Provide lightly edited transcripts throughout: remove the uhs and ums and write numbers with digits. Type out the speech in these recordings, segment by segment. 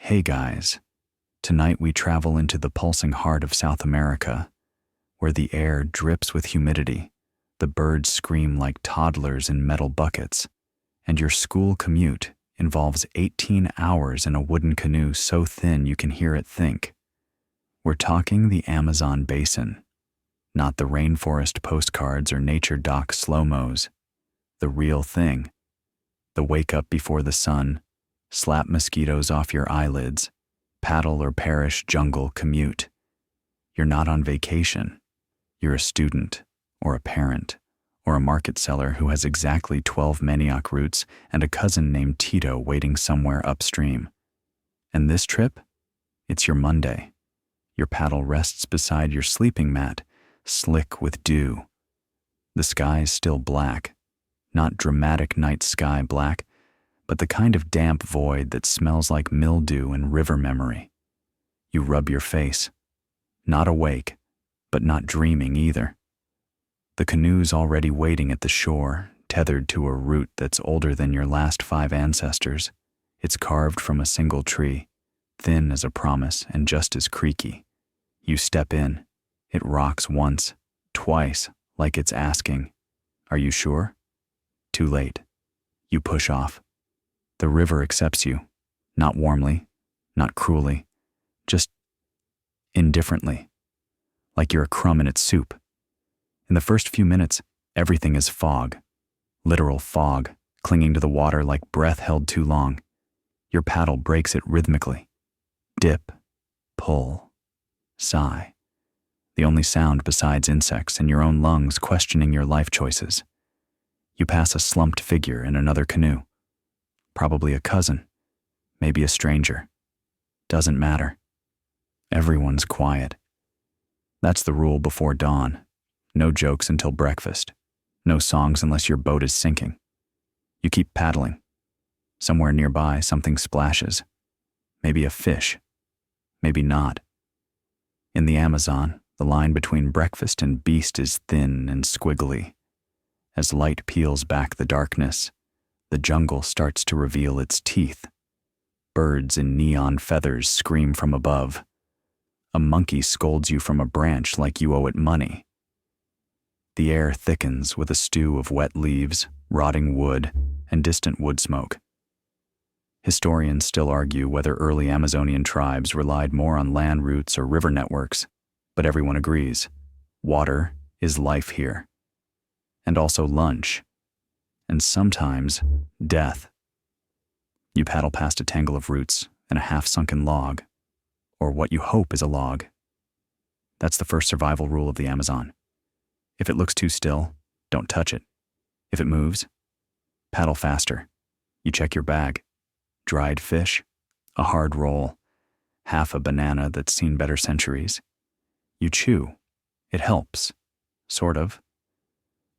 Hey guys, tonight we travel into the pulsing heart of South America, where the air drips with humidity, the birds scream like toddlers in metal buckets, and your school commute involves 18 hours in a wooden canoe so thin you can hear it think. We're talking the Amazon Basin, not the rainforest postcards or nature doc slow-mos, the real thing. The wake up before the sun, slap mosquitoes off your eyelids, paddle or perish jungle commute. You're not on vacation. You're a student, or a parent, or a market seller who has exactly 12 manioc roots and a cousin named Tito waiting somewhere upstream. And this trip? It's your Monday. Your paddle rests beside your sleeping mat, slick with dew. The sky's still black, not dramatic night sky black, but the kind of damp void that smells like mildew and river memory. You rub your face, not awake, but not dreaming either. The canoe's already waiting at the shore, tethered to a root that's older than your last 5 ancestors. It's carved from a single tree, thin as a promise and just as creaky. You step in. It rocks once, twice, like it's asking, "Are you sure?" Too late. You push off. The river accepts you, not warmly, not cruelly, just indifferently, like you're a crumb in its soup. In the first few minutes, everything is fog, literal fog, clinging to the water like breath held too long. Your paddle breaks it rhythmically. Dip, pull, sigh. The only sound besides insects and your own lungs questioning your life choices. You pass a slumped figure in another canoe. Probably a cousin, maybe a stranger. Doesn't matter. Everyone's quiet. That's the rule before dawn. No jokes until breakfast. No songs unless your boat is sinking. You keep paddling. Somewhere nearby, something splashes. Maybe a fish. Maybe not. In the Amazon, the line between breakfast and beast is thin and squiggly. As light peels back the darkness, the jungle starts to reveal its teeth. Birds in neon feathers scream from above. A monkey scolds you from a branch like you owe it money. The air thickens with a stew of wet leaves, rotting wood, and distant wood smoke. Historians still argue whether early Amazonian tribes relied more on land routes or river networks, but everyone agrees, water is life here. And also lunch. And sometimes death. You paddle past a tangle of roots and a half-sunken log, or what you hope is a log. That's the first survival rule of the Amazon. If it looks too still, don't touch it. If it moves, paddle faster. You check your bag. Dried fish, a hard roll, half a banana that's seen better centuries. You chew. It helps. Sort of.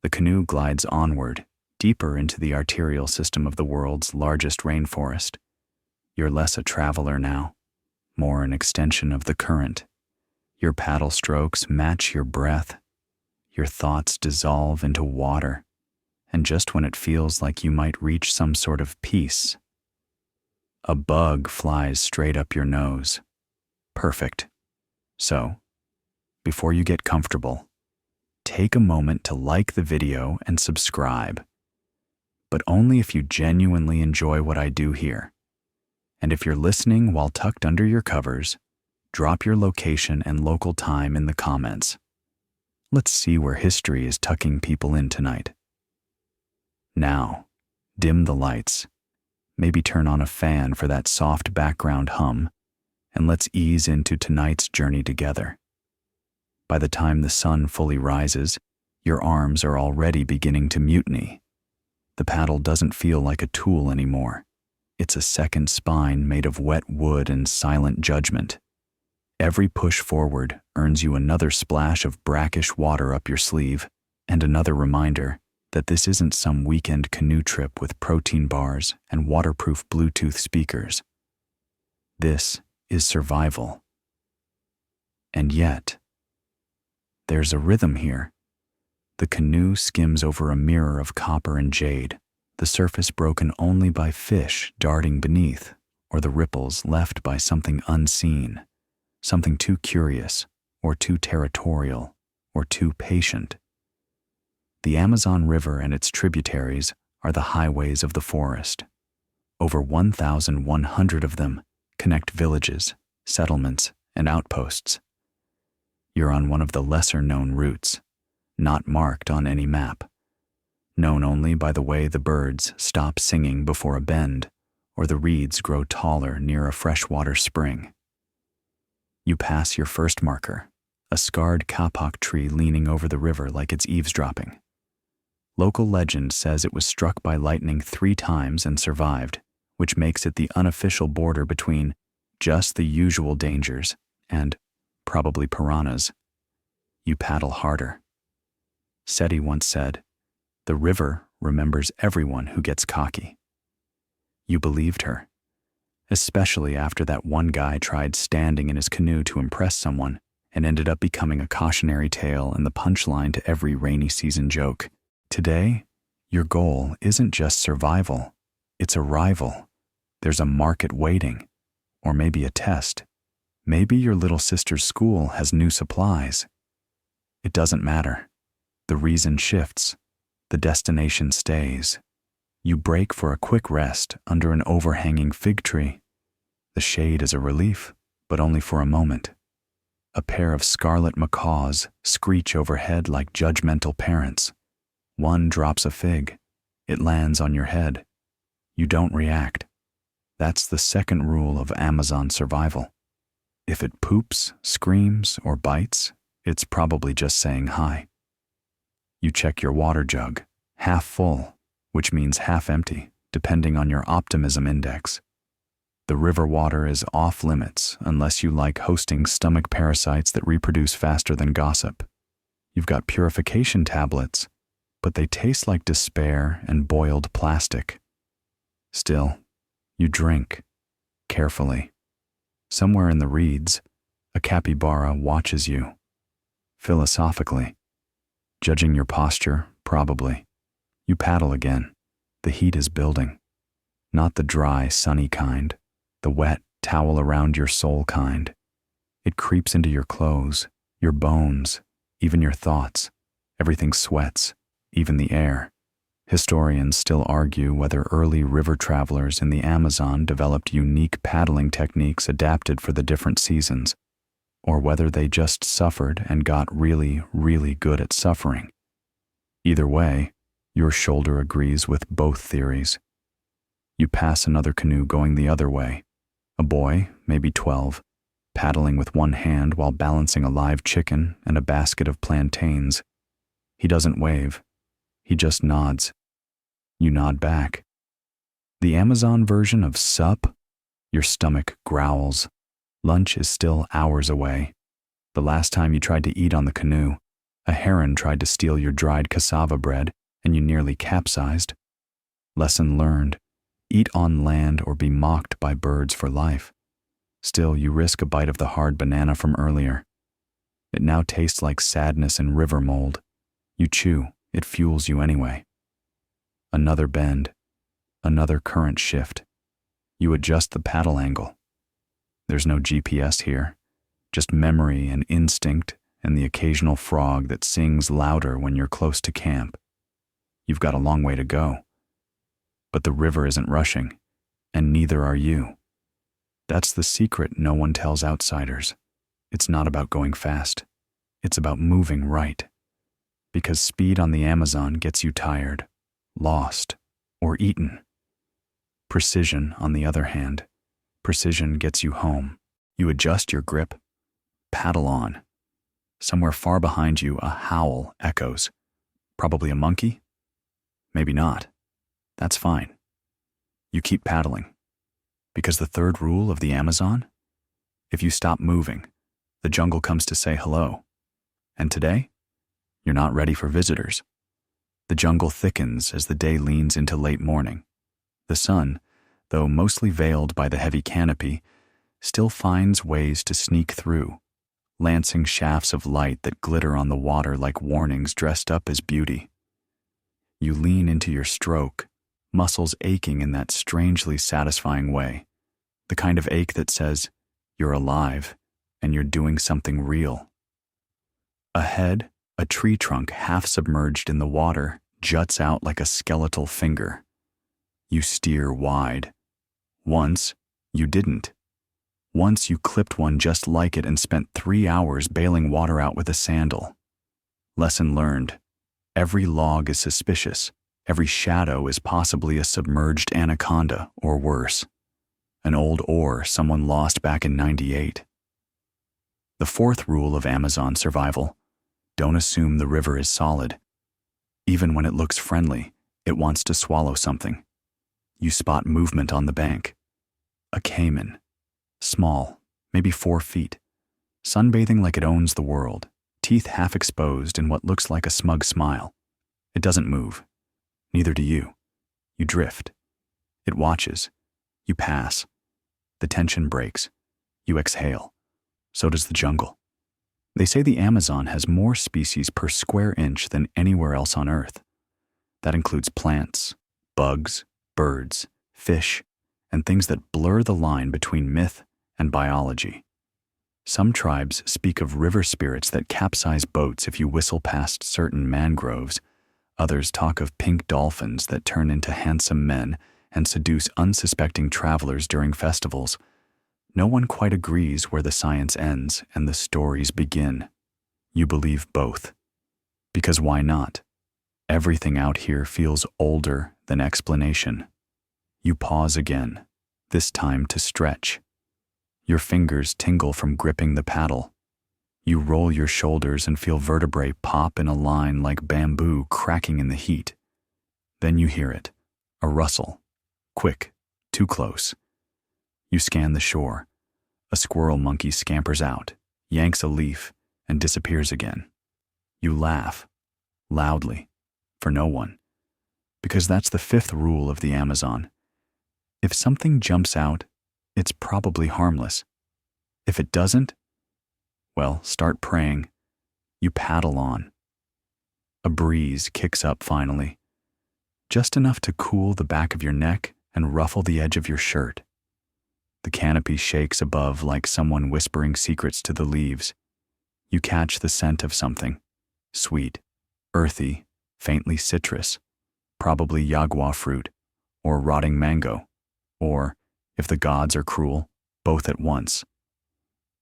The canoe glides onward, deeper into the arterial system of the world's largest rainforest. You're less a traveler now, more an extension of the current. Your paddle strokes match your breath. Your thoughts dissolve into water, and just when it feels like you might reach some sort of peace, a bug flies straight up your nose. Perfect. So, before you get comfortable, take a moment to like the video and subscribe. But only if you genuinely enjoy what I do here. And if you're listening while tucked under your covers, drop your location and local time in the comments. Let's see where history is tucking people in tonight. Now, dim the lights. Maybe turn on a fan for that soft background hum, and let's ease into tonight's journey together. By the time the sun fully rises, your arms are already beginning to mutiny. The paddle doesn't feel like a tool anymore. It's a second spine made of wet wood and silent judgment. Every push forward earns you another splash of brackish water up your sleeve, and another reminder that this isn't some weekend canoe trip with protein bars and waterproof Bluetooth speakers. This is survival. And yet, there's a rhythm here. The canoe skims over a mirror of copper and jade, the surface broken only by fish darting beneath, or the ripples left by something unseen, something too curious, or too territorial, or too patient. The Amazon River and its tributaries are the highways of the forest. Over 1,100 of them connect villages, settlements, and outposts. You're on one of the lesser-known routes, not marked on any map, known only by the way the birds stop singing before a bend or the reeds grow taller near a freshwater spring. You pass your first marker, a scarred kapok tree leaning over the river like it's eavesdropping. Local legend says it was struck by lightning 3 times and survived, which makes it the unofficial border between just the usual dangers and probably piranhas. You paddle harder. Seti once said, "The river remembers everyone who gets cocky." You believed her, especially after that one guy tried standing in his canoe to impress someone and ended up becoming a cautionary tale and the punchline to every rainy season joke. Today, your goal isn't just survival, it's arrival. There's a market waiting, or maybe a test. Maybe your little sister's school has new supplies. It doesn't matter. The reason shifts. The destination stays. You break for a quick rest under an overhanging fig tree. The shade is a relief, but only for a moment. A pair of scarlet macaws screech overhead like judgmental parents. One drops a fig. It lands on your head. You don't react. That's the second rule of Amazon survival. If it poops, screams, or bites, it's probably just saying hi. You check your water jug, half full, which means half empty, depending on your optimism index. The river water is off limits unless you like hosting stomach parasites that reproduce faster than gossip. You've got purification tablets, but they taste like despair and boiled plastic. Still, you drink, carefully. Somewhere in the reeds, a capybara watches you. Philosophically. Judging your posture, probably. You paddle again. The heat is building. Not the dry, sunny kind, the wet, towel around your soul kind. It creeps into your clothes, your bones, even your thoughts. Everything sweats, even the air. Historians still argue whether early river travelers in the Amazon developed unique paddling techniques adapted for the different seasons, or whether they just suffered and got really, really good at suffering. Either way, your shoulder agrees with both theories. You pass another canoe going the other way. A boy, maybe 12, paddling with one hand while balancing a live chicken and a basket of plantains. He doesn't wave. He just nods. You nod back. The Amazon version of sup? Your stomach growls. Lunch is still hours away. The last time you tried to eat on the canoe, a heron tried to steal your dried cassava bread and you nearly capsized. Lesson learned. Eat on land or be mocked by birds for life. Still, you risk a bite of the hard banana from earlier. It now tastes like sadness and river mold. You chew. It fuels you anyway. Another bend. Another current shift. You adjust the paddle angle. There's no GPS here, just memory and instinct and the occasional frog that sings louder when you're close to camp. You've got a long way to go. But the river isn't rushing, and neither are you. That's the secret no one tells outsiders. It's not about going fast. It's about moving right. Because speed on the Amazon gets you tired, lost, or eaten. Precision, on the other hand, precision gets you home. You adjust your grip, paddle on. Somewhere far behind you, a howl echoes. Probably a monkey? Maybe not. That's fine. You keep paddling. Because the third rule of the Amazon? If you stop moving, the jungle comes to say hello. And today? You're not ready for visitors. The jungle thickens as the day leans into late morning. The sun, though mostly veiled by the heavy canopy, still finds ways to sneak through, lancing shafts of light that glitter on the water like warnings dressed up as beauty. You lean into your stroke, muscles aching in that strangely satisfying way, The kind of ache that says, you're alive and you're doing something real. Ahead, a tree trunk half submerged in the water juts out like a skeletal finger. You steer wide. Once, you didn't. Once you clipped one just like it and spent 3 hours bailing water out with a sandal. Lesson learned. Every log is suspicious. Every shadow is possibly a submerged anaconda or worse. An old oar someone lost back in '98. The fourth rule of Amazon survival: don't assume the river is solid. Even when it looks friendly, it wants to swallow something. You spot movement on the bank. A caiman. Small, maybe 4 feet. Sunbathing like it owns the world, teeth half exposed in what looks like a smug smile. It doesn't move. Neither do you. You drift. It watches. You pass. The tension breaks. You exhale. So does the jungle. They say the Amazon has more species per square inch than anywhere else on Earth. That includes plants, bugs, birds, fish, and things that blur the line between myth and biology. Some tribes speak of river spirits that capsize boats if you whistle past certain mangroves. Others talk of pink dolphins that turn into handsome men and seduce unsuspecting travelers during festivals. No one quite agrees where the science ends and the stories begin. You believe both. Because why not? Everything out here feels older than explanation. You pause again, this time to stretch. Your fingers tingle from gripping the paddle. You roll your shoulders and feel vertebrae pop in a line like bamboo cracking in the heat. Then you hear it, a rustle. Quick, too close. You scan the shore. A squirrel monkey scampers out, yanks a leaf, and disappears again. You laugh, loudly, for no one. Because that's the fifth rule of the Amazon. If something jumps out, it's probably harmless. If it doesn't, well, start praying. You paddle on. A breeze kicks up finally, just enough to cool the back of your neck and ruffle the edge of your shirt. The canopy shakes above like someone whispering secrets to the leaves. You catch the scent of something, sweet, earthy, faintly citrus, probably yagua fruit, or rotting mango, or, if the gods are cruel, both at once.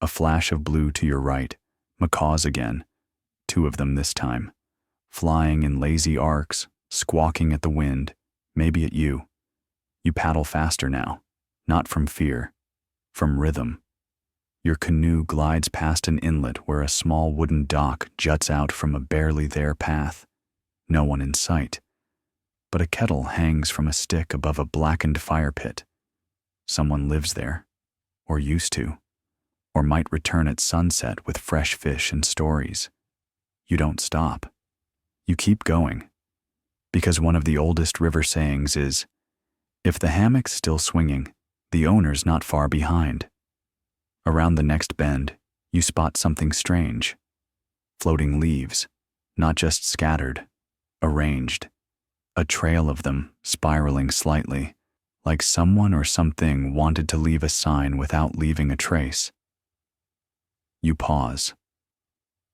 A flash of blue to your right, macaws again, 2 of them this time, flying in lazy arcs, squawking at the wind, maybe at you. You paddle faster now, not from fear, from rhythm. Your canoe glides past an inlet where a small wooden dock juts out from a barely there path. No one in sight, but a kettle hangs from a stick above a blackened fire pit. Someone lives there, or used to, or might return at sunset with fresh fish and stories. You don't stop. You keep going, because one of the oldest river sayings is, if the hammock's still swinging, the owner's not far behind. Around the next bend, you spot something strange. Floating leaves, not just scattered, arranged. A trail of them, spiraling slightly, like someone or something wanted to leave a sign without leaving a trace. You pause.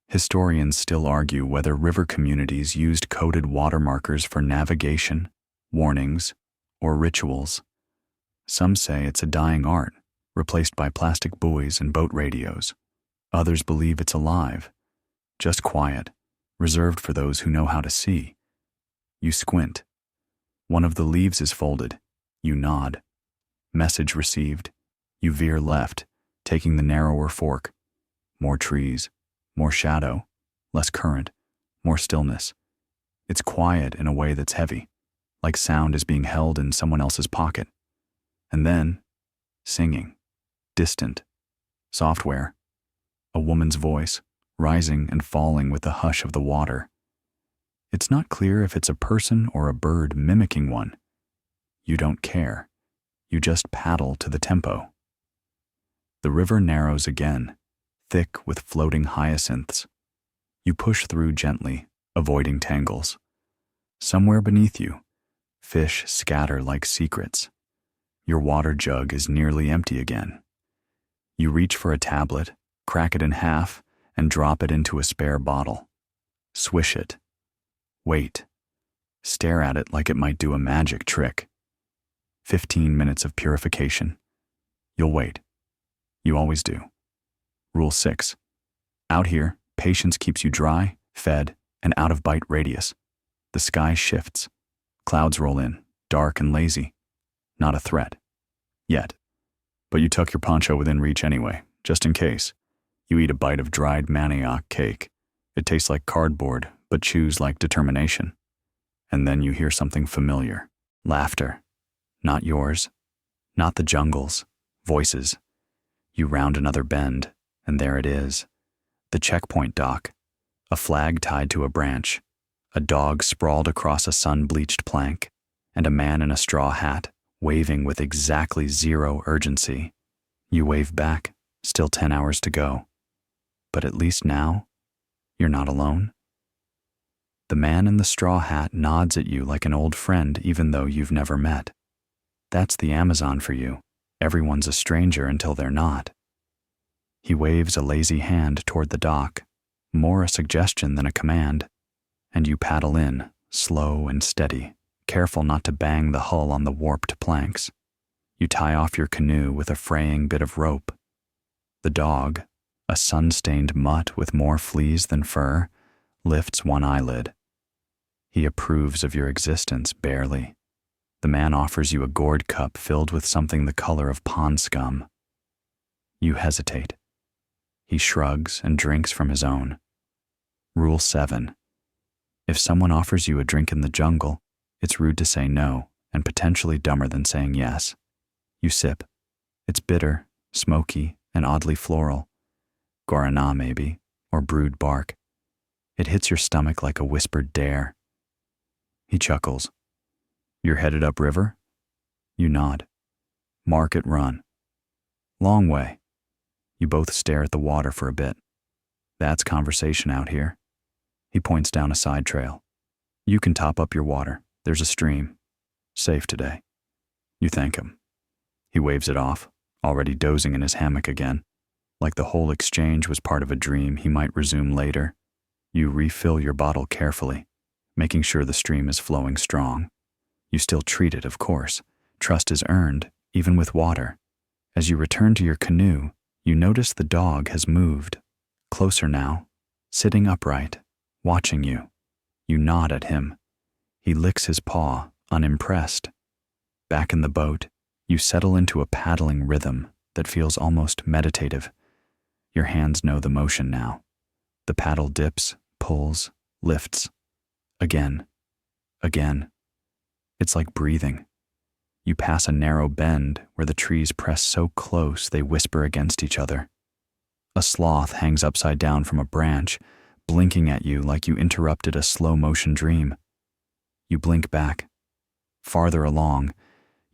Historians still argue whether river communities used coded watermarkers for navigation, warnings, or rituals. Some say it's a dying art, replaced by plastic buoys and boat radios. Others believe it's alive, just quiet, reserved for those who know how to see. You squint. One of the leaves is folded. You nod. Message received. You veer left, taking the narrower fork. More trees, more shadow, less current, more stillness. It's quiet in a way that's heavy, like sound is being held in someone else's pocket. And then, singing, distant, software, a woman's voice, rising and falling with the hush of the water. It's not clear if it's a person or a bird mimicking one. You don't care. You just paddle to the tempo. The river narrows again, thick with floating hyacinths. You push through gently, avoiding tangles. Somewhere beneath you, fish scatter like secrets. Your water jug is nearly empty again. You reach for a tablet, crack it in half, and drop it into a spare bottle. Swish it. Wait. Stare at it like it might do a magic trick. 15 minutes of purification. You'll wait. You always do. Rule 6. Out here, patience keeps you dry, fed, and out of bite radius. The sky shifts. Clouds roll in, dark and lazy. Not a threat. Yet. But you tuck your poncho within reach anyway, just in case. You eat a bite of dried manioc cake. It tastes like cardboard, but chews like determination. And then you hear something familiar. Laughter. Not yours. Not the jungle's. Voices. You round another bend, and there it is. The checkpoint dock. A flag tied to a branch. A dog sprawled across a sun-bleached plank, and a man in a straw hat, waving with exactly zero urgency. You wave back, still 10 hours to go. But at least now, you're not alone. The man in the straw hat nods at you like an old friend even though you've never met. That's the Amazon for you. Everyone's a stranger until they're not. He waves a lazy hand toward the dock, more a suggestion than a command, and you paddle in, slow and steady, careful not to bang the hull on the warped planks. You tie off your canoe with a fraying bit of rope. The dog, a sun-stained mutt with more fleas than fur, lifts one eyelid. He approves of your existence barely. The man offers you a gourd cup filled with something the color of pond scum. You hesitate. He shrugs and drinks from his own. Rule 7. If someone offers you a drink in the jungle, it's rude to say no, and potentially dumber than saying yes. You sip. It's bitter, smoky, and oddly floral. Guaraná maybe, or brewed bark. It hits your stomach like a whispered dare. He chuckles. You're headed upriver? You nod. Market Run. Long way. You both stare at the water for a bit. That's conversation out here. He points down a side trail. You can top up your water. There's a stream. Safe today. You thank him. He waves it off, already dozing in his hammock again. Like the whole exchange was part of a dream he might resume later. You refill your bottle carefully, making sure the stream is flowing strong. You still treat it, of course. Trust is earned, even with water. As you return to your canoe, you notice the dog has moved. Closer now, sitting upright, watching you. You nod at him. He licks his paw, unimpressed. Back in the boat, you settle into a paddling rhythm that feels almost meditative. Your hands know the motion now. The paddle dips, pulls, lifts. Again. Again. It's like breathing. You pass a narrow bend where the trees press so close they whisper against each other. A sloth hangs upside down from a branch, blinking at you like you interrupted a slow-motion dream. You blink back. Farther along,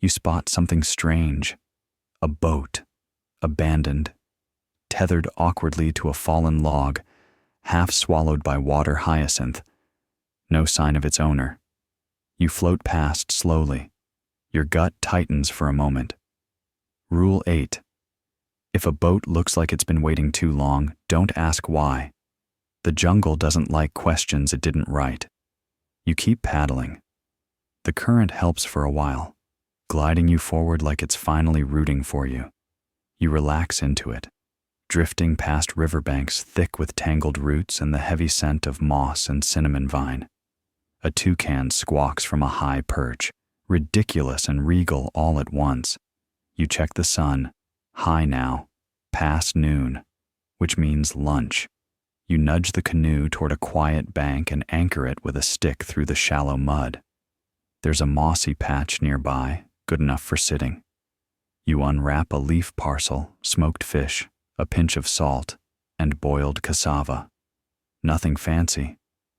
you spot something strange. A boat, abandoned, tethered awkwardly to a fallen log, half swallowed by water hyacinth. No sign of its owner. You float past slowly. Your gut tightens for a moment. Rule 8. If a boat looks like it's been waiting too long, don't ask why. The jungle doesn't like questions it didn't write. You keep paddling. The current helps for a while, gliding you forward like it's finally rooting for you. You relax into it, drifting past riverbanks thick with tangled roots and the heavy scent of moss and cinnamon vine. A toucan squawks from a high perch, ridiculous and regal all at once. You check the sun, high now, past noon, which means lunch. You nudge the canoe toward a quiet bank and anchor it with a stick through the shallow mud. There's a mossy patch nearby, good enough for sitting. You unwrap a leaf parcel, smoked fish, a pinch of salt, and boiled cassava. Nothing fancy,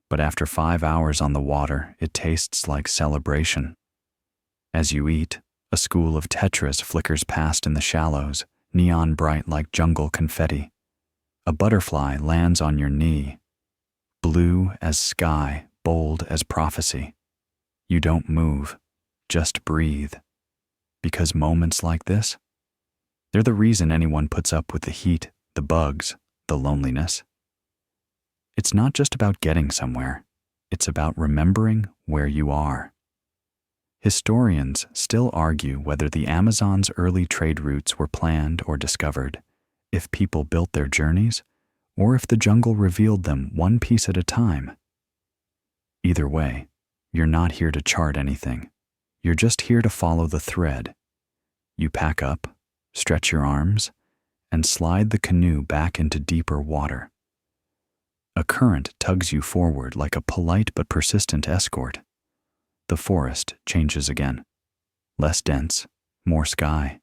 but after 5 hours on the water, it tastes like celebration. As you eat, a school of tetras flickers past in the shallows, neon bright like jungle confetti. A butterfly lands on your knee, blue as sky, bold as prophecy. You don't move, just breathe. Because moments like this, they're the reason anyone puts up with the heat, the bugs, the loneliness. It's not just about getting somewhere. It's about remembering where you are. Historians still argue whether the Amazon's early trade routes were planned or discovered, if people built their journeys, or if the jungle revealed them one piece at a time. Either way, you're not here to chart anything. You're just here to follow the thread. You pack up, stretch your arms, and slide the canoe back into deeper water. A current tugs you forward like a polite but persistent escort. The forest changes again. Less dense, more sky.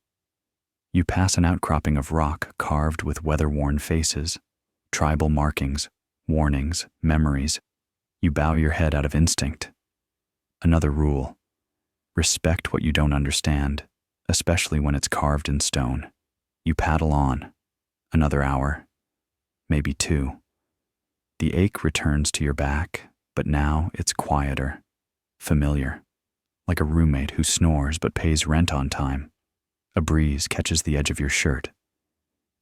You pass an outcropping of rock carved with weather-worn faces, tribal markings, warnings, memories. You bow your head out of instinct. Another rule: respect what you don't understand, especially when it's carved in stone. You paddle on. Another hour, maybe 2. The ache returns to your back, but now it's quieter, familiar, like a roommate who snores but pays rent on time. A breeze catches the edge of your shirt.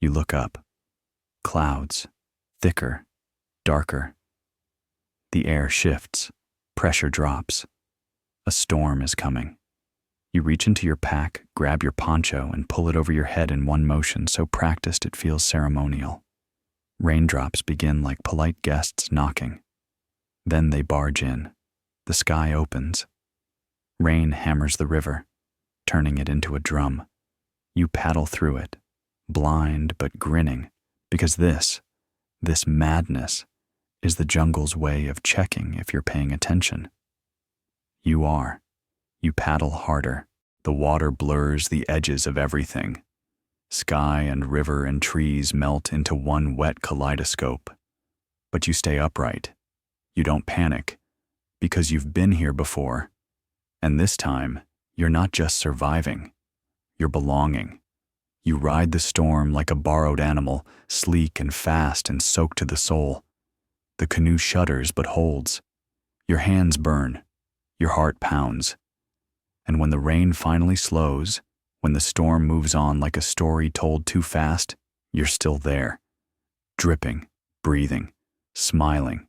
You look up. Clouds, thicker, darker. The air shifts, pressure drops. A storm is coming. You reach into your pack, grab your poncho, and pull it over your head in one motion so practiced it feels ceremonial. Raindrops begin like polite guests knocking. Then they barge in. The sky opens. Rain hammers the river, turning it into a drum. You paddle through it, blind but grinning, because this madness, is the jungle's way of checking if you're paying attention. You are. You paddle harder. The water blurs the edges of everything. Sky and river and trees melt into one wet kaleidoscope. But you stay upright. You don't panic, because you've been here before. And this time, you're not just surviving. You're belonging. You ride the storm like a borrowed animal, sleek and fast and soaked to the soul. The canoe shudders but holds. Your hands burn. Your heart pounds. And when the rain finally slows, when the storm moves on like a story told too fast, you're still there. Dripping, breathing, smiling.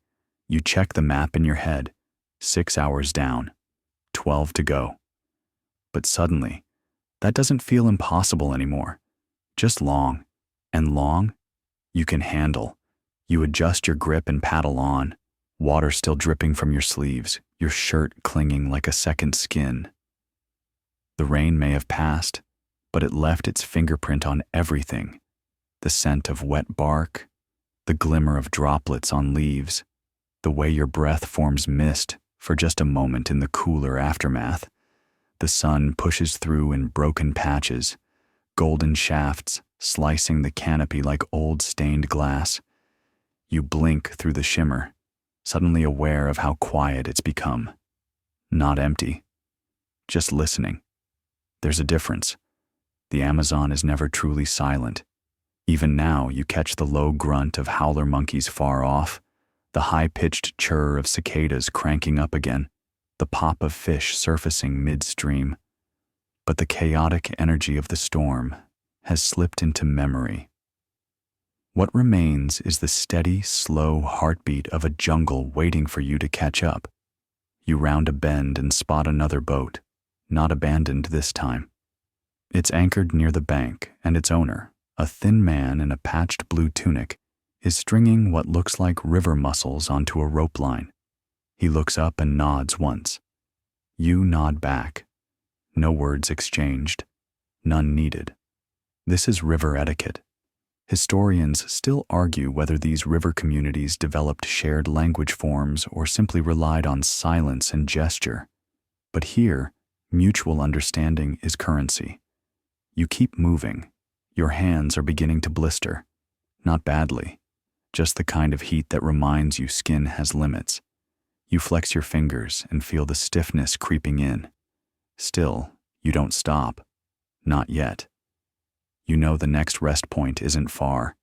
You check the map in your head. 6 hours down. 12 to go. But suddenly, that doesn't feel impossible anymore. Just long. And long, you can handle. You adjust your grip and paddle on. Water still dripping from your sleeves, your shirt clinging like a second skin. The rain may have passed, but it left its fingerprint on everything. The scent of wet bark, the glimmer of droplets on leaves, the way your breath forms mist for just a moment in the cooler aftermath. The sun pushes through in broken patches, golden shafts slicing the canopy like old stained glass. You blink through the shimmer, suddenly aware of how quiet it's become. Not empty, just listening. There's a difference. The Amazon is never truly silent. Even now, you catch the low grunt of howler monkeys far off, the high-pitched chirr of cicadas cranking up again, the pop of fish surfacing midstream. But the chaotic energy of the storm has slipped into memory. What remains is the steady, slow heartbeat of a jungle waiting for you to catch up. You round a bend and spot another boat, not abandoned this time. It's anchored near the bank, and its owner, a thin man in a patched blue tunic, is stringing what looks like river mussels onto a rope line. He looks up and nods once. You nod back. No words exchanged. None needed. This is river etiquette. Historians still argue whether these river communities developed shared language forms or simply relied on silence and gesture. But here, mutual understanding is currency. You keep moving. Your hands are beginning to blister. Not badly, just the kind of heat that reminds you skin has limits. You flex your fingers and feel the stiffness creeping in. Still, you don't stop. Not yet. You know the next rest point isn't far.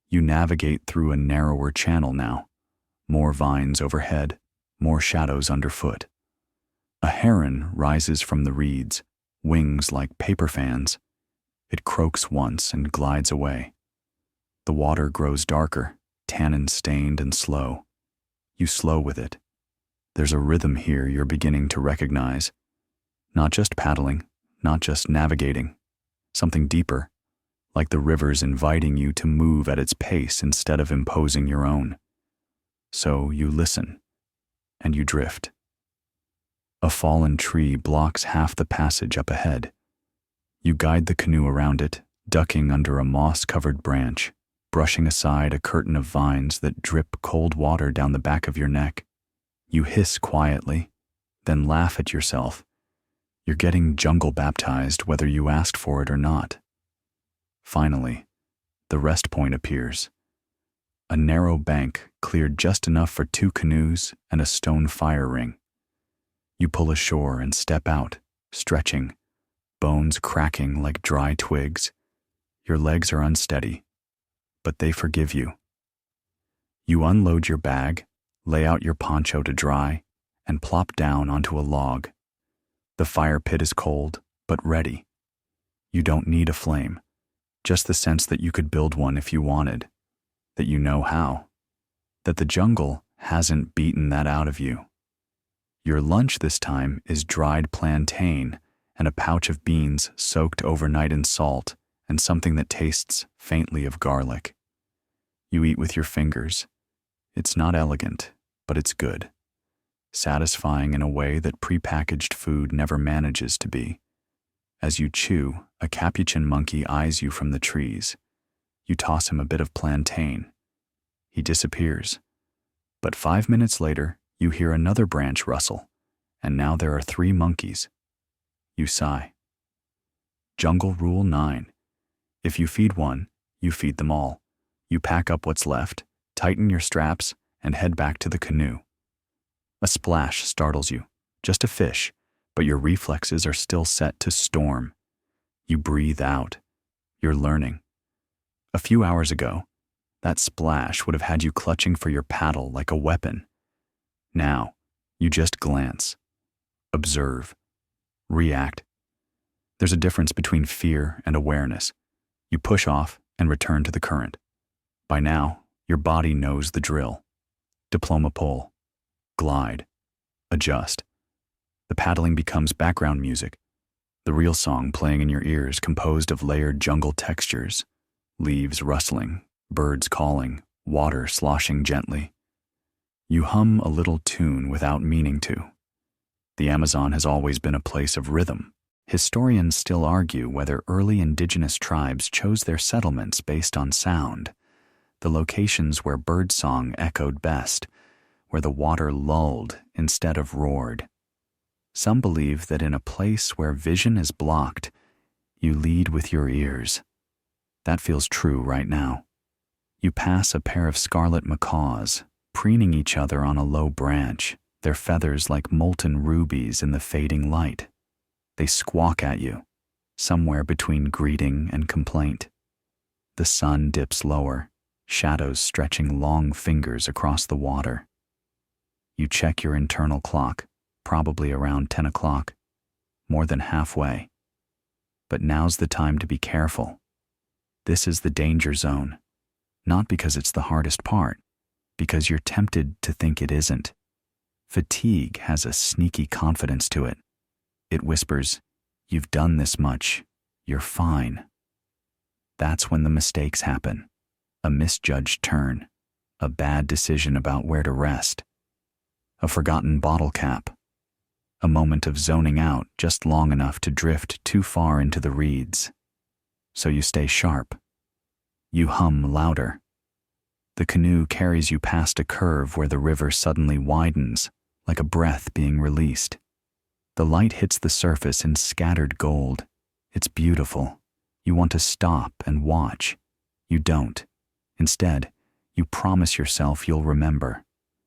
You navigate through a narrower channel now. More vines overhead, more shadows underfoot. A heron rises from the reeds, wings like paper fans. It croaks once and glides away. The water grows darker, tannin-stained and slow. You slow with it. There's a rhythm here you're beginning to recognize. Not just paddling, not just navigating. Something deeper, like the river's inviting you to move at its pace instead of imposing your own. So you listen, and you drift. A fallen tree blocks half the passage up ahead. You guide the canoe around it, ducking under a moss-covered branch, brushing aside a curtain of vines that drip cold water down the back of your neck. You hiss quietly, then laugh at yourself. You're getting jungle baptized whether you asked for it or not. Finally, the rest point appears. A narrow bank cleared just enough for 2 canoes and a stone fire ring. You pull ashore and step out, stretching, bones cracking like dry twigs. Your legs are unsteady, but they forgive you. You unload your bag, lay out your poncho to dry, and plop down onto a log. The fire pit is cold, but ready. You don't need a flame, just the sense that you could build one if you wanted, that you know how, that the jungle hasn't beaten that out of you. Your lunch this time is dried plantain and a pouch of beans soaked overnight in salt and something that tastes faintly of garlic. You eat with your fingers. It's not elegant, but it's good. Satisfying in a way that prepackaged food never manages to be. As you chew, a capuchin monkey eyes you from the trees. You toss him a bit of plantain. He disappears. But 5 minutes later, you hear another branch rustle, and now there are 3 monkeys. You sigh. Jungle Rule 9. If you feed one, you feed them all. You pack up what's left, tighten your straps, and head back to the canoe. A splash startles you, just a fish, but your reflexes are still set to storm. You breathe out. You're learning. A few hours ago, that splash would have had you clutching for your paddle like a weapon. Now, you just glance, observe, react. There's a difference between fear and awareness. You push off and return to the current. By now, your body knows the drill. Diploma pull, glide, adjust. The paddling becomes background music, the real song playing in your ears composed of layered jungle textures, leaves rustling, birds calling, water sloshing gently. You hum a little tune without meaning to. The Amazon has always been a place of rhythm. Historians still argue whether early indigenous tribes chose their settlements based on sound, the locations where birdsong echoed best, where the water lulled instead of roared. Some believe that in a place where vision is blocked, you lead with your ears. That feels true right now. You pass a pair of scarlet macaws, preening each other on a low branch, their feathers like molten rubies in the fading light. They squawk at you, somewhere between greeting and complaint. The sun dips lower, shadows stretching long fingers across the water. You check your internal clock, probably around 10 o'clock, more than halfway. But now's the time to be careful. This is the danger zone, not because it's the hardest part, because you're tempted to think it isn't. Fatigue has a sneaky confidence to it. It whispers, "You've done this much, you're fine." That's when the mistakes happen. A misjudged turn, a bad decision about where to rest, a forgotten bottle cap, a moment of zoning out just long enough to drift too far into the reeds. So you stay sharp. You hum louder. The canoe carries you past a curve where the river suddenly widens, like a breath being released. The light hits the surface in scattered gold. It's beautiful. You want to stop and watch. You don't. Instead, you promise yourself you'll remember,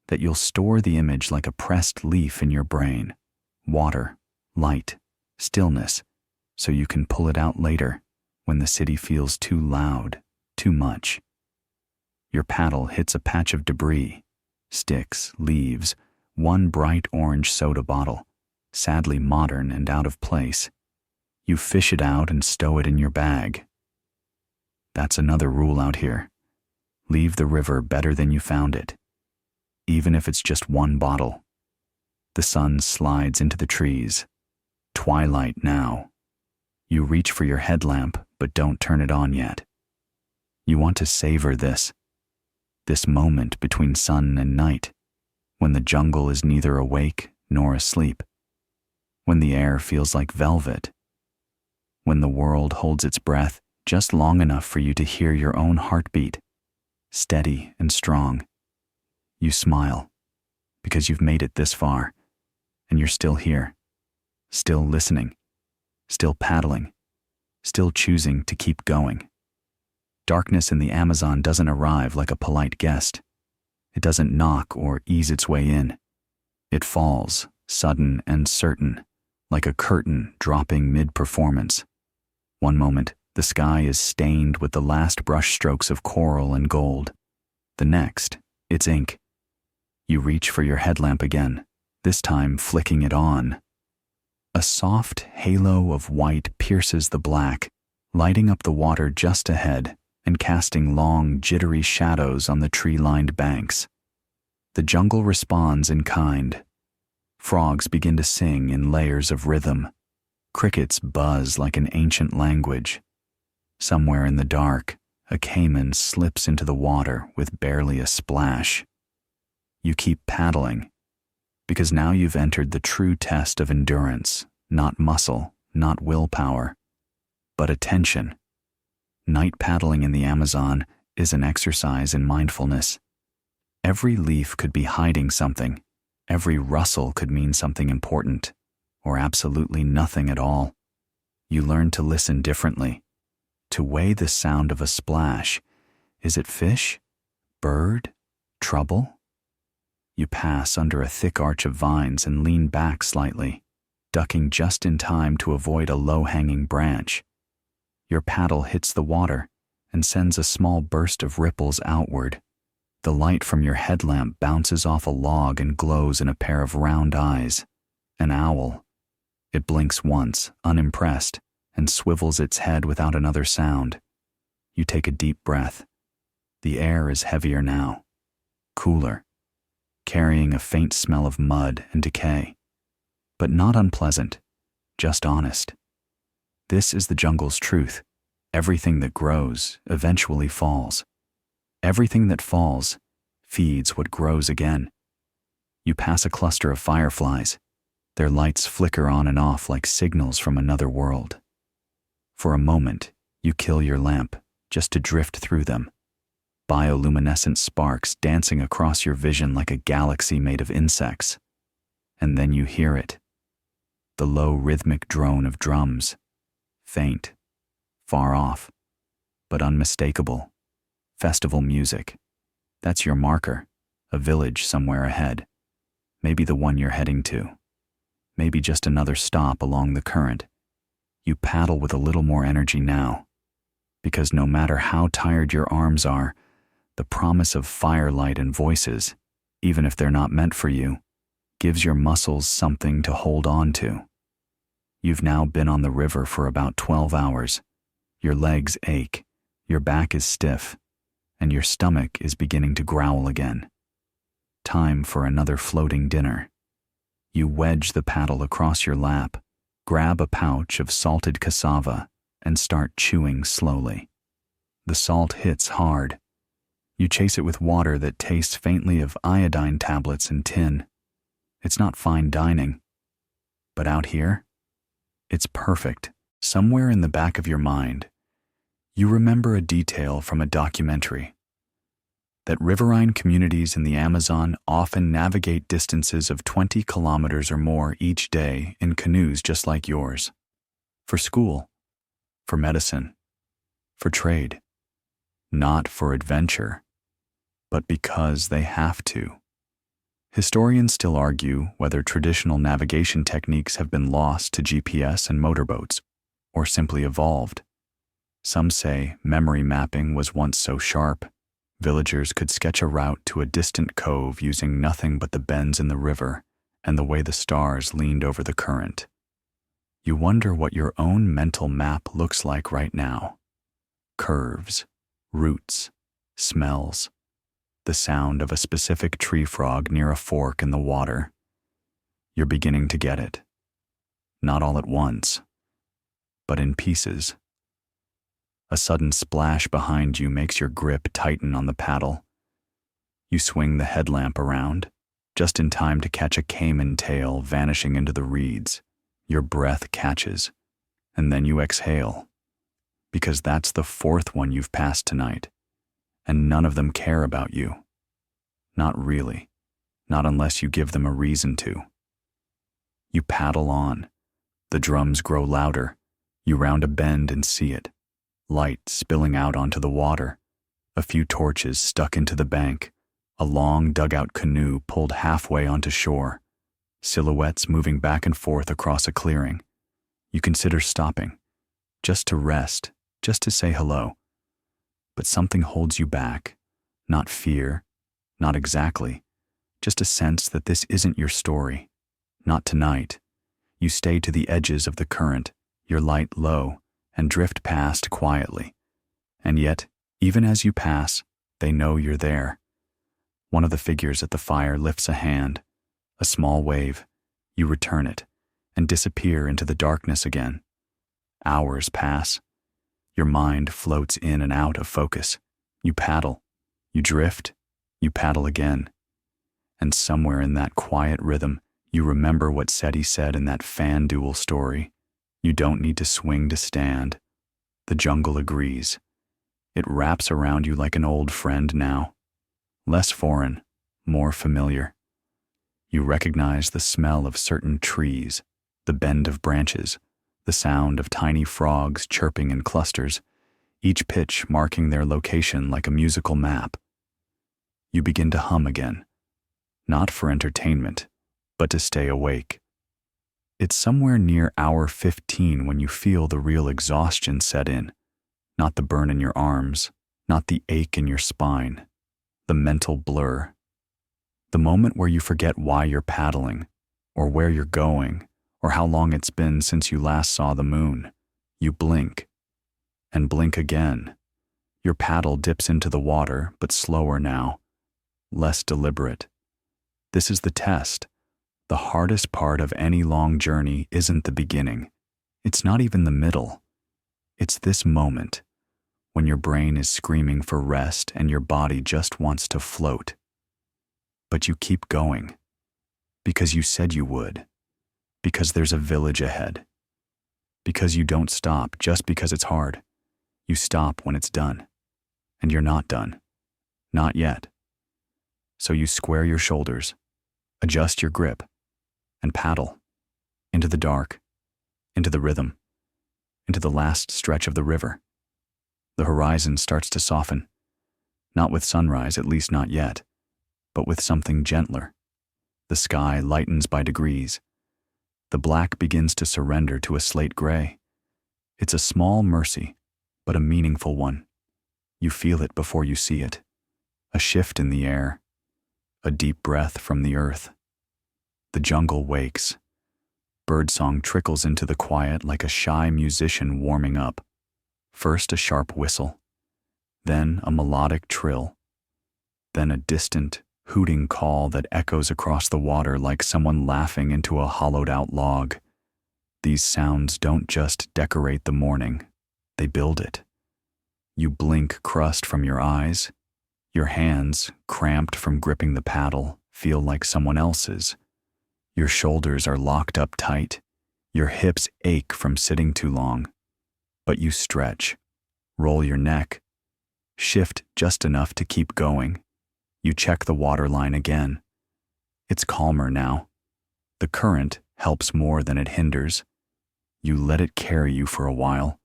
that you'll store the image like a pressed leaf in your brain. Water, light, stillness, so you can pull it out later when the city feels too loud, too much. Your paddle hits a patch of debris, sticks, leaves, one bright orange soda bottle, sadly modern and out of place. You fish it out and stow it in your bag. That's another rule out here. Leave the river better than you found it, even if it's just one bottle. The sun slides into the trees. Twilight now. You reach for your headlamp, but don't turn it on yet. You want to savor this moment between sun and night, when the jungle is neither awake nor asleep, when the air feels like velvet, when the world holds its breath just long enough for you to hear your own heartbeat, steady and strong. You smile, because you've made it this far, and you're still here, still listening, still paddling, still choosing to keep going. Darkness in the Amazon doesn't arrive like a polite guest. It doesn't knock or ease its way in. It falls, sudden and certain, like a curtain dropping mid-performance. One moment, the sky is stained with the last brushstrokes of coral and gold. The next, it's ink. You reach for your headlamp again, this time flicking it on. A soft halo of white pierces the black, lighting up the water just ahead and casting long, jittery shadows on the tree-lined banks. The jungle responds in kind. Frogs begin to sing in layers of rhythm. Crickets buzz like an ancient language. Somewhere in the dark, a caiman slips into the water with barely a splash. You keep paddling, because now you've entered the true test of endurance, not muscle, not willpower, but attention. Night paddling in the Amazon is an exercise in mindfulness. Every leaf could be hiding something. Every rustle could mean something important, or absolutely nothing at all. You learn to listen differently, to weigh the sound of a splash. Is it fish? Bird? Trouble? You pass under a thick arch of vines and lean back slightly, ducking just in time to avoid a low-hanging branch. Your paddle hits the water and sends a small burst of ripples outward. The light from your headlamp bounces off a log and glows in a pair of round eyes. An owl. It blinks once, unimpressed, and swivels its head without another sound. You take a deep breath. The air is heavier now, cooler, carrying a faint smell of mud and decay. But not unpleasant, just honest. This is the jungle's truth. Everything that grows eventually falls. Everything that falls feeds what grows again. You pass a cluster of fireflies. Their lights flicker on and off like signals from another world. For a moment, you kill your lamp just to drift through them. Bioluminescent sparks dancing across your vision like a galaxy made of insects. And then you hear it. The low rhythmic drone of drums. Faint, far off, but unmistakable. Festival music. That's your marker, a village somewhere ahead. Maybe the one you're heading to. Maybe just another stop along the current. You paddle with a little more energy now, because no matter how tired your arms are, the promise of firelight and voices, even if they're not meant for you, gives your muscles something to hold on to. You've now been on the river for about 12 hours. Your legs ache, your back is stiff, and your stomach is beginning to growl again. Time for another floating dinner. You wedge the paddle across your lap, grab a pouch of salted cassava, and start chewing slowly. The salt hits hard. You chase it with water that tastes faintly of iodine tablets and tin. It's not fine dining. But out here, it's perfect. Somewhere in the back of your mind, you remember a detail from a documentary. That riverine communities in the Amazon often navigate distances of 20 kilometers or more each day in canoes just like yours. For school, for medicine, for trade. Not for adventure, but because they have to. Historians still argue whether traditional navigation techniques have been lost to GPS and motorboats, or simply evolved. Some say memory mapping was once so sharp, villagers could sketch a route to a distant cove using nothing but the bends in the river and the way the stars leaned over the current. You wonder what your own mental map looks like right now. Curves, roots, smells, the sound of a specific tree frog near a fork in the water. You're beginning to get it. Not all at once, but in pieces. A sudden splash behind you makes your grip tighten on the paddle. You swing the headlamp around, just in time to catch a caiman tail vanishing into the reeds. Your breath catches, and then you exhale, because that's the fourth one you've passed tonight, and none of them care about you. Not really, not unless you give them a reason to. You paddle on. The drums grow louder. You round a bend and see it. Light spilling out onto the water. A few torches stuck into the bank. A long dugout canoe pulled halfway onto shore. Silhouettes moving back and forth across a clearing. You consider stopping, just to rest, just to say hello. But something holds you back. Not fear, not exactly, just a sense that this isn't your story. Not tonight. You stay to the edges of the current, your light low, and drift past quietly. And yet, even as you pass, they know you're there. One of the figures at the fire lifts a hand, a small wave. You return it, and disappear into the darkness again. Hours pass. Your mind floats in and out of focus. You paddle, you drift, you paddle again. And somewhere in that quiet rhythm, you remember what Seti said in that fan duel story. You don't need to swing to stand. The jungle agrees. It wraps around you like an old friend now. Less foreign, more familiar. You recognize the smell of certain trees, the bend of branches, the sound of tiny frogs chirping in clusters, each pitch marking their location like a musical map. You begin to hum again, not for entertainment, but to stay awake. It's somewhere near hour 15 when you feel the real exhaustion set in, not the burn in your arms, not the ache in your spine, the mental blur. The moment where you forget why you're paddling, or where you're going, or how long it's been since you last saw the moon. You blink, and blink again. Your paddle dips into the water, but slower now, less deliberate. This is the test. The hardest part of any long journey isn't the beginning. It's not even the middle. It's this moment, when your brain is screaming for rest and your body just wants to float. But you keep going, because you said you would, because there's a village ahead, because you don't stop just because it's hard. You stop when it's done, and you're not done. Not yet. So you square your shoulders, adjust your grip, and paddle into the dark, into the rhythm, into the last stretch of the river. The horizon starts to soften, not with sunrise, at least not yet, but with something gentler. The sky lightens by degrees. The black begins to surrender to a slate gray. It's a small mercy, but a meaningful one. You feel it before you see it. A shift in the air, a deep breath from the earth. The jungle wakes. Birdsong trickles into the quiet like a shy musician warming up. First a sharp whistle, then a melodic trill, then a distant, hooting call that echoes across the water like someone laughing into a hollowed-out log. These sounds don't just decorate the morning, they build it. You blink crust from your eyes. Your hands, cramped from gripping the paddle, feel like someone else's. Your shoulders are locked up tight. Your hips ache from sitting too long. But you stretch, roll your neck, shift just enough to keep going. You check the waterline again. It's calmer now. The current helps more than it hinders. You let it carry you for a while.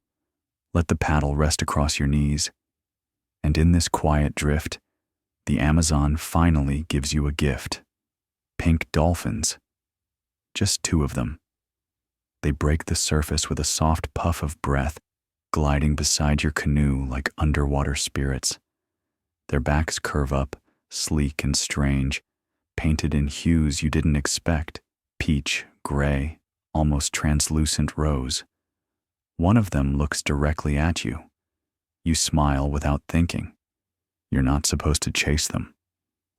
Let the paddle rest across your knees. And in this quiet drift, the Amazon finally gives you a gift. Pink dolphins. Just 2 of them. They break the surface with a soft puff of breath, gliding beside your canoe like underwater spirits. Their backs curve up, sleek and strange, painted in hues you didn't expect, peach, gray, almost translucent rows. One of them looks directly at you. You smile without thinking. You're not supposed to chase them.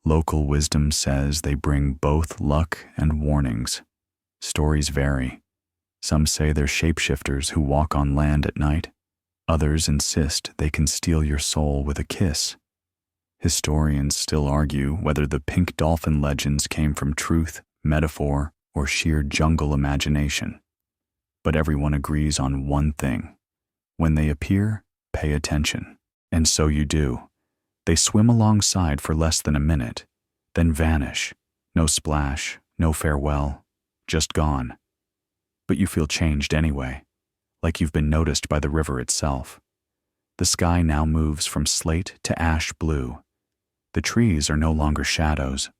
Local wisdom says they bring both luck and warnings. Stories vary. Some say they're shapeshifters who walk on land at night. Others insist they can steal your soul with a kiss. Historians still argue whether the pink dolphin legends came from truth, metaphor, or sheer jungle imagination. But everyone agrees on one thing. When they appear, pay attention. And so you do. They swim alongside for less than a minute, then vanish. No splash, no farewell, just gone. But you feel changed anyway, like you've been noticed by the river itself. The sky now moves from slate to ash blue. The trees are no longer shadows.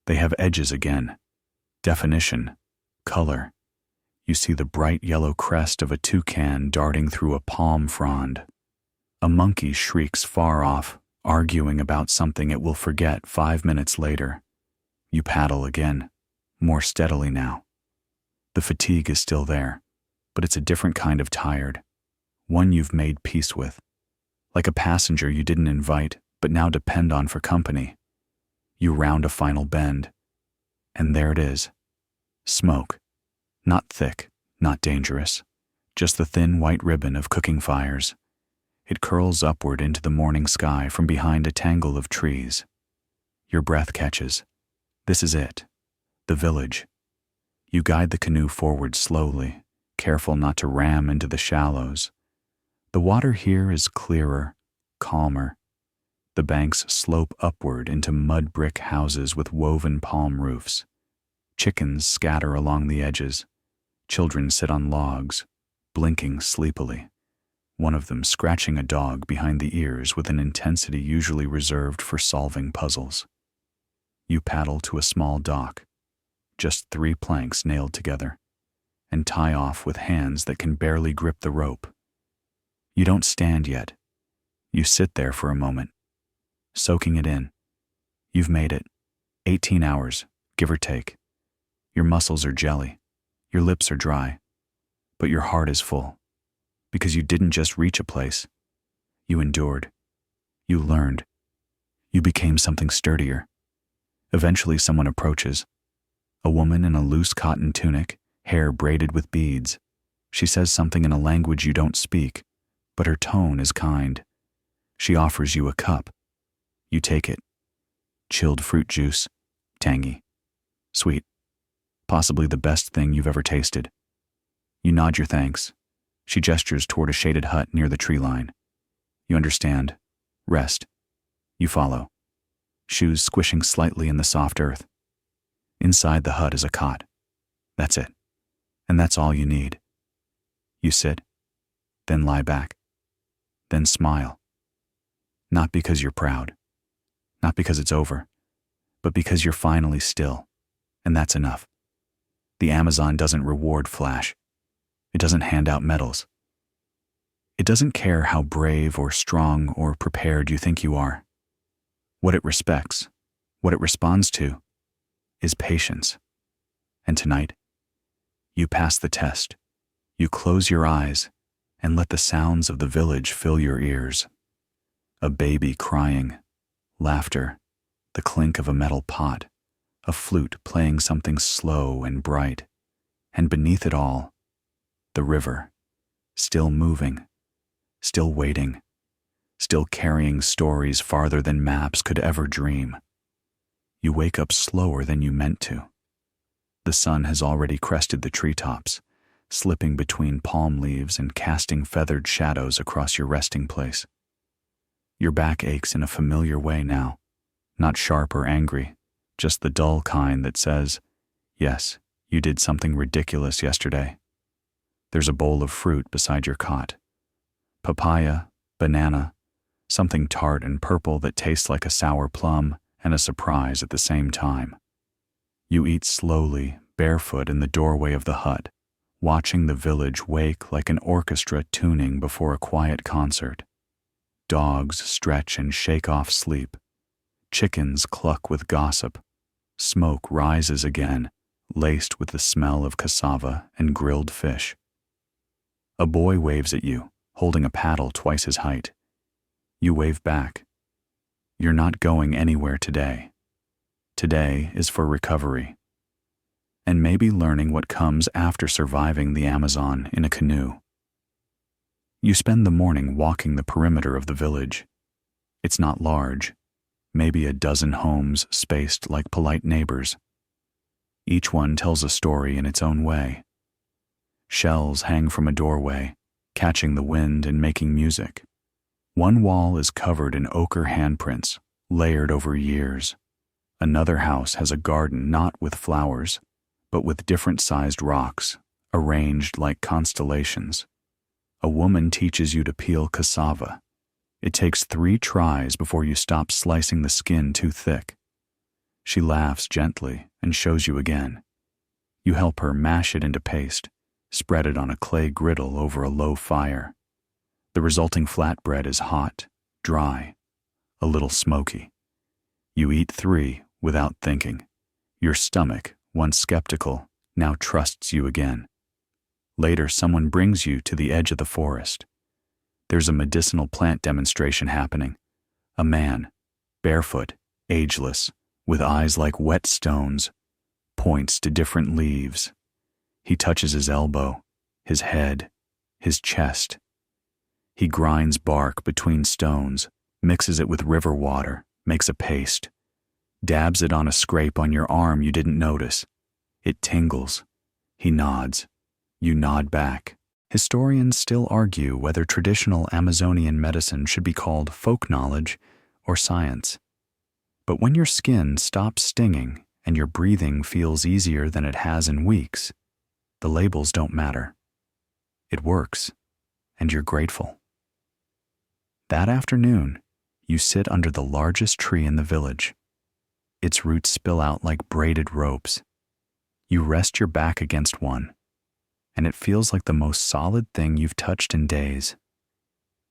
They have edges again. Definition, color. You see the bright yellow crest of a toucan darting through a palm frond. A monkey shrieks far off, arguing about something it will forget 5 minutes later. You paddle again, more steadily now. The fatigue is still there, but it's a different kind of tired, one you've made peace with. Like a passenger you didn't invite, but now depend on for company. You round a final bend, and there it is. Smoke. Not thick, not dangerous, just the thin white ribbon of cooking fires. It curls upward into the morning sky from behind a tangle of trees. Your breath catches. This is it. The village. You guide the canoe forward slowly, careful not to ram into the shallows. The water here is clearer, calmer. The banks slope upward into mud brick houses with woven palm roofs. Chickens scatter along the edges. Children sit on logs, blinking sleepily. One of them scratching a dog behind the ears with an intensity usually reserved for solving puzzles. You paddle to a small dock, just 3 planks nailed together, and tie off with hands that can barely grip the rope. You don't stand yet. You sit there for a moment, soaking it in. You've made it. 18 hours, give or take. Your muscles are jelly. Your lips are dry. But your heart is full. Because you didn't just reach a place. You endured. You learned. You became something sturdier. Eventually someone approaches. A woman in a loose cotton tunic, hair braided with beads. She says something in a language you don't speak, but her tone is kind. She offers you a cup. You take it. Chilled fruit juice, tangy, sweet, possibly the best thing you've ever tasted. You nod your thanks. She gestures toward a shaded hut near the tree line. You understand. Rest. You follow. Shoes squishing slightly in the soft earth. Inside the hut is a cot. That's it. And that's all you need. You sit, then lie back, then smile. Not because you're proud, not because it's over, but because you're finally still, and that's enough. The Amazon doesn't reward flash. It doesn't hand out medals. It doesn't care how brave or strong or prepared you think you are. What it respects, what it responds to, is patience. And tonight, you pass the test. You close your eyes and let the sounds of the village fill your ears. A baby crying, laughter, the clink of a metal pot, a flute playing something slow and bright, and beneath it all, the river, still moving, still waiting, still carrying stories farther than maps could ever dream. You wake up slower than you meant to. The sun has already crested the treetops, slipping between palm leaves and casting feathered shadows across your resting place. Your back aches in a familiar way now, not sharp or angry, just the dull kind that says, yes, you did something ridiculous yesterday. There's a bowl of fruit beside your cot. Papaya, banana, something tart and purple that tastes like a sour plum and a surprise at the same time. You eat slowly, barefoot in the doorway of the hut, watching the village wake like an orchestra tuning before a quiet concert. Dogs stretch and shake off sleep. Chickens cluck with gossip. Smoke rises again, laced with the smell of cassava and grilled fish. A boy waves at you, holding a paddle twice his height. You wave back. You're not going anywhere today. Today is for recovery. And maybe learning what comes after surviving the Amazon in a canoe. You spend the morning walking the perimeter of the village. It's not large, maybe a dozen homes spaced like polite neighbors. Each one tells a story in its own way. Shells hang from a doorway, catching the wind and making music. One wall is covered in ochre handprints, layered over years. Another house has a garden not with flowers, but with different-sized rocks, arranged like constellations. A woman teaches you to peel cassava. It takes 3 tries before you stop slicing the skin too thick. She laughs gently and shows you again. You help her mash it into paste, spread it on a clay griddle over a low fire. The resulting flatbread is hot, dry, a little smoky. You eat 3 without thinking. Your stomach, once skeptical, now trusts you again. Later, someone brings you to the edge of the forest. There's a medicinal plant demonstration happening. A man, barefoot, ageless, with eyes like wet stones, points to different leaves. He touches his elbow, his head, his chest. He grinds bark between stones, mixes it with river water, makes a paste, dabs it on a scrape on your arm you didn't notice. It tingles. He nods. You nod back. Historians still argue whether traditional Amazonian medicine should be called folk knowledge or science. But when your skin stops stinging and your breathing feels easier than it has in weeks, the labels don't matter. It works, and you're grateful. That afternoon, you sit under the largest tree in the village. Its roots spill out like braided ropes. You rest your back against one, and it feels like the most solid thing you've touched in days.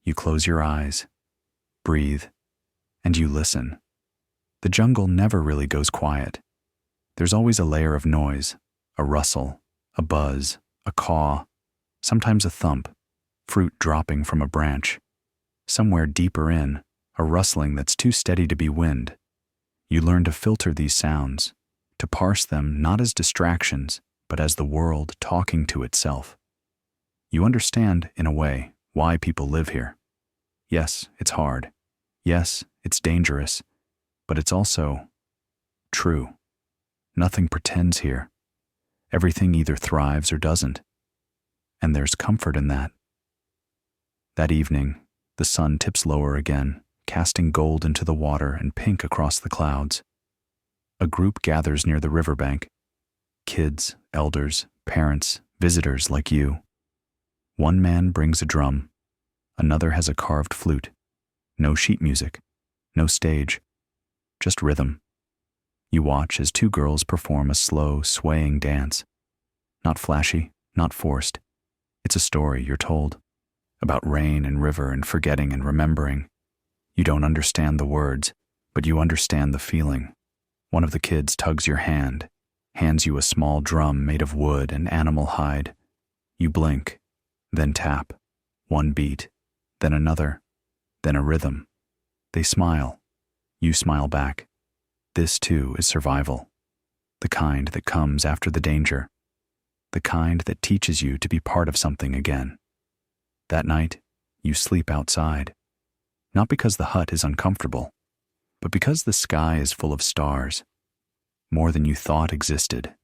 You close your eyes, breathe, and you listen. The jungle never really goes quiet. There's always a layer of noise, a rustle, a buzz, a caw, sometimes a thump, fruit dropping from a branch. Somewhere deeper in, a rustling that's too steady to be wind. You learn to filter these sounds, to parse them not as distractions, but as the world talking to itself. You understand, in a way, why people live here. Yes, it's hard. Yes, it's dangerous. But it's also true. Nothing pretends here. Everything either thrives or doesn't. And there's comfort in that. That evening, the sun tips lower again, casting gold into the water and pink across the clouds. A group gathers near the riverbank. Kids, elders, parents, visitors like you. One man brings a drum. Another has a carved flute. No sheet music. No stage. Just rhythm. You watch as 2 girls perform a slow, swaying dance. Not flashy, not forced. It's a story you're told. About rain and river and forgetting and remembering. You don't understand the words, but you understand the feeling. One of the kids tugs your hand, hands you a small drum made of wood and animal hide. You blink, then tap. 1 beat, then another, then a rhythm. They smile. You smile back. This, too, is survival. The kind that comes after the danger. The kind that teaches you to be part of something again. That night, you sleep outside. Not because the hut is uncomfortable, but because the sky is full of stars. More than you thought existed.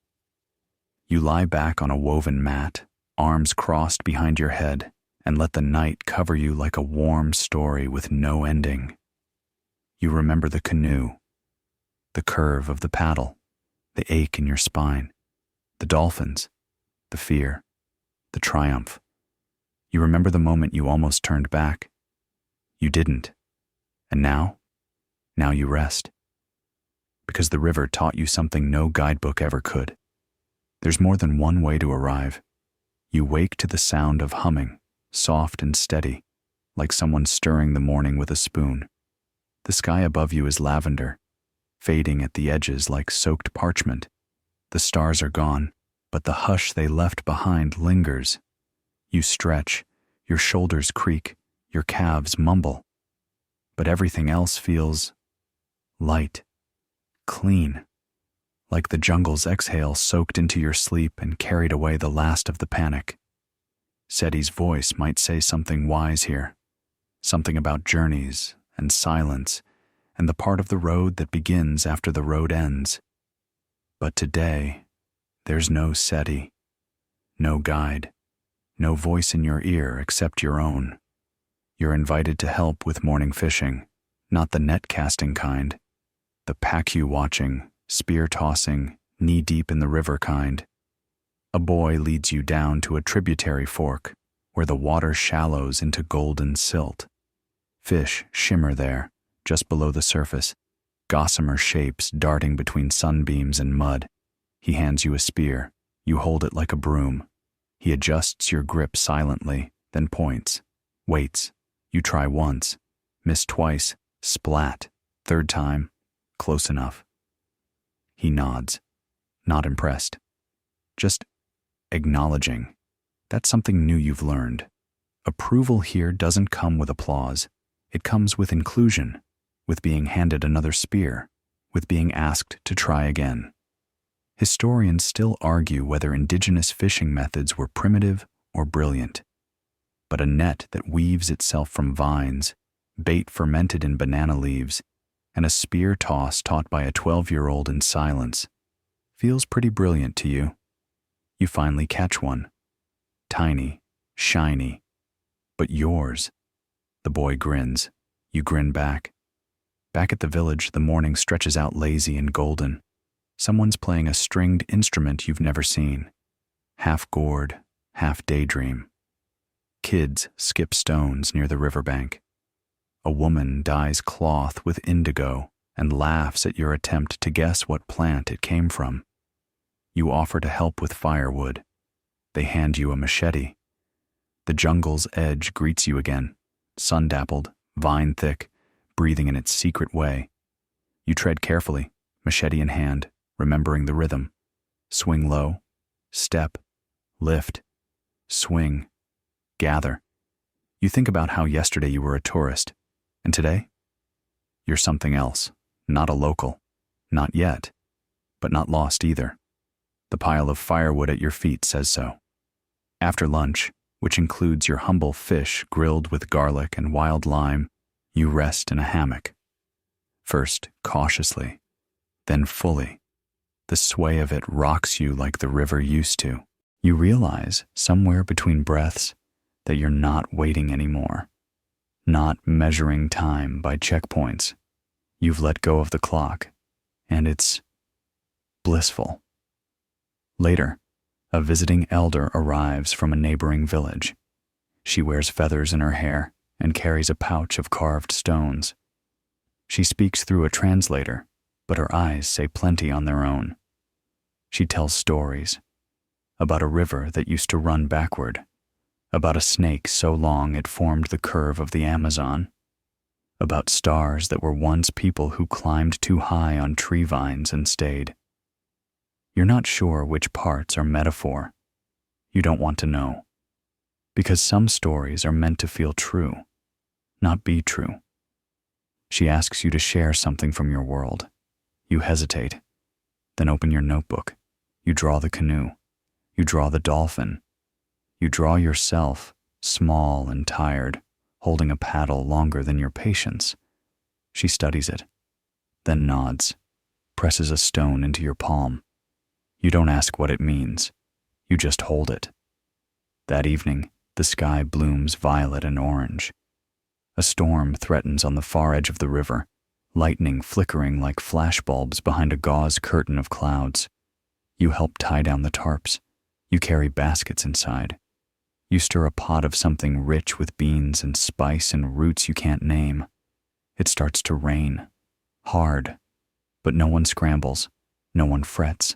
You lie back on a woven mat, arms crossed behind your head, and let the night cover you like a warm story with no ending. You remember the canoe, the curve of the paddle, the ache in your spine, the dolphins, the fear, the triumph. You remember the moment you almost turned back. You didn't. And now you rest. Because the river taught you something no guidebook ever could. There's more than one way to arrive. You wake to the sound of humming, soft and steady, like someone stirring the morning with a spoon. The sky above you is lavender, fading at the edges like soaked parchment. The stars are gone, but the hush they left behind lingers. You stretch, your shoulders creak, your calves mumble. But everything else feels light, clean, like the jungle's exhale soaked into your sleep and carried away the last of the panic. Seti's voice might say something wise here, something about journeys and silence and the part of the road that begins after the road ends. But today, there's no Seti, no guide, no voice in your ear except your own. You're invited to help with morning fishing, not the net casting kind, the pack-you watching, spear tossing, knee-deep in the river kind. A boy leads you down to a tributary fork where the water shallows into golden silt. Fish shimmer there, just below the surface, gossamer shapes darting between sunbeams and mud. He hands you a spear. You hold it like a broom. He adjusts your grip silently, then points, waits. You try once, miss twice, splat, third time, close enough. He nods, not impressed, just acknowledging. That's something new you've learned. Approval here doesn't come with applause. It comes with inclusion, with being handed another spear, with being asked to try again. Historians still argue whether indigenous fishing methods were primitive or brilliant. But a net that weaves itself from vines, bait fermented in banana leaves, and a spear toss taught by a 12-year-old in silence feels pretty brilliant to you. You finally catch one. Tiny, shiny, but yours. The boy grins. You grin back. Back at the village, the morning stretches out lazy and golden. Someone's playing a stringed instrument you've never seen. Half gourd, half daydream. Kids skip stones near the riverbank. A woman dyes cloth with indigo and laughs at your attempt to guess what plant it came from. You offer to help with firewood. They hand you a machete. The jungle's edge greets you again, sun-dappled, vine-thick, breathing in its secret way. You tread carefully, machete in hand, remembering the rhythm. Swing low, step, lift, swing, gather. You think about how yesterday you were a tourist, and today? You're something else, not a local, not yet, but not lost either. The pile of firewood at your feet says so. After lunch, which includes your humble fish grilled with garlic and wild lime, you rest in a hammock. First cautiously, then fully. The sway of it rocks you like the river used to. You realize, somewhere between breaths, that you're not waiting anymore, not measuring time by checkpoints. You've let go of the clock, and it's blissful. Later, a visiting elder arrives from a neighboring village. She wears feathers in her hair and carries a pouch of carved stones. She speaks through a translator, but her eyes say plenty on their own. She tells stories about a river that used to run backward, about a snake so long it formed the curve of the Amazon, about stars that were once people who climbed too high on tree vines and stayed. You're not sure which parts are metaphor. You don't want to know, because some stories are meant to feel true, not be true. She asks you to share something from your world. You hesitate, then open your notebook. You draw the canoe. You draw the dolphin. You draw yourself, small and tired, holding a paddle longer than your patience. She studies it, then nods, presses a stone into your palm. You don't ask what it means. You just hold it. That evening, the sky blooms violet and orange. A storm threatens on the far edge of the river, lightning flickering like flashbulbs behind a gauze curtain of clouds. You help tie down the tarps. You carry baskets inside. You stir a pot of something rich with beans and spice and roots you can't name. It starts to rain, hard, but no one scrambles, no one frets.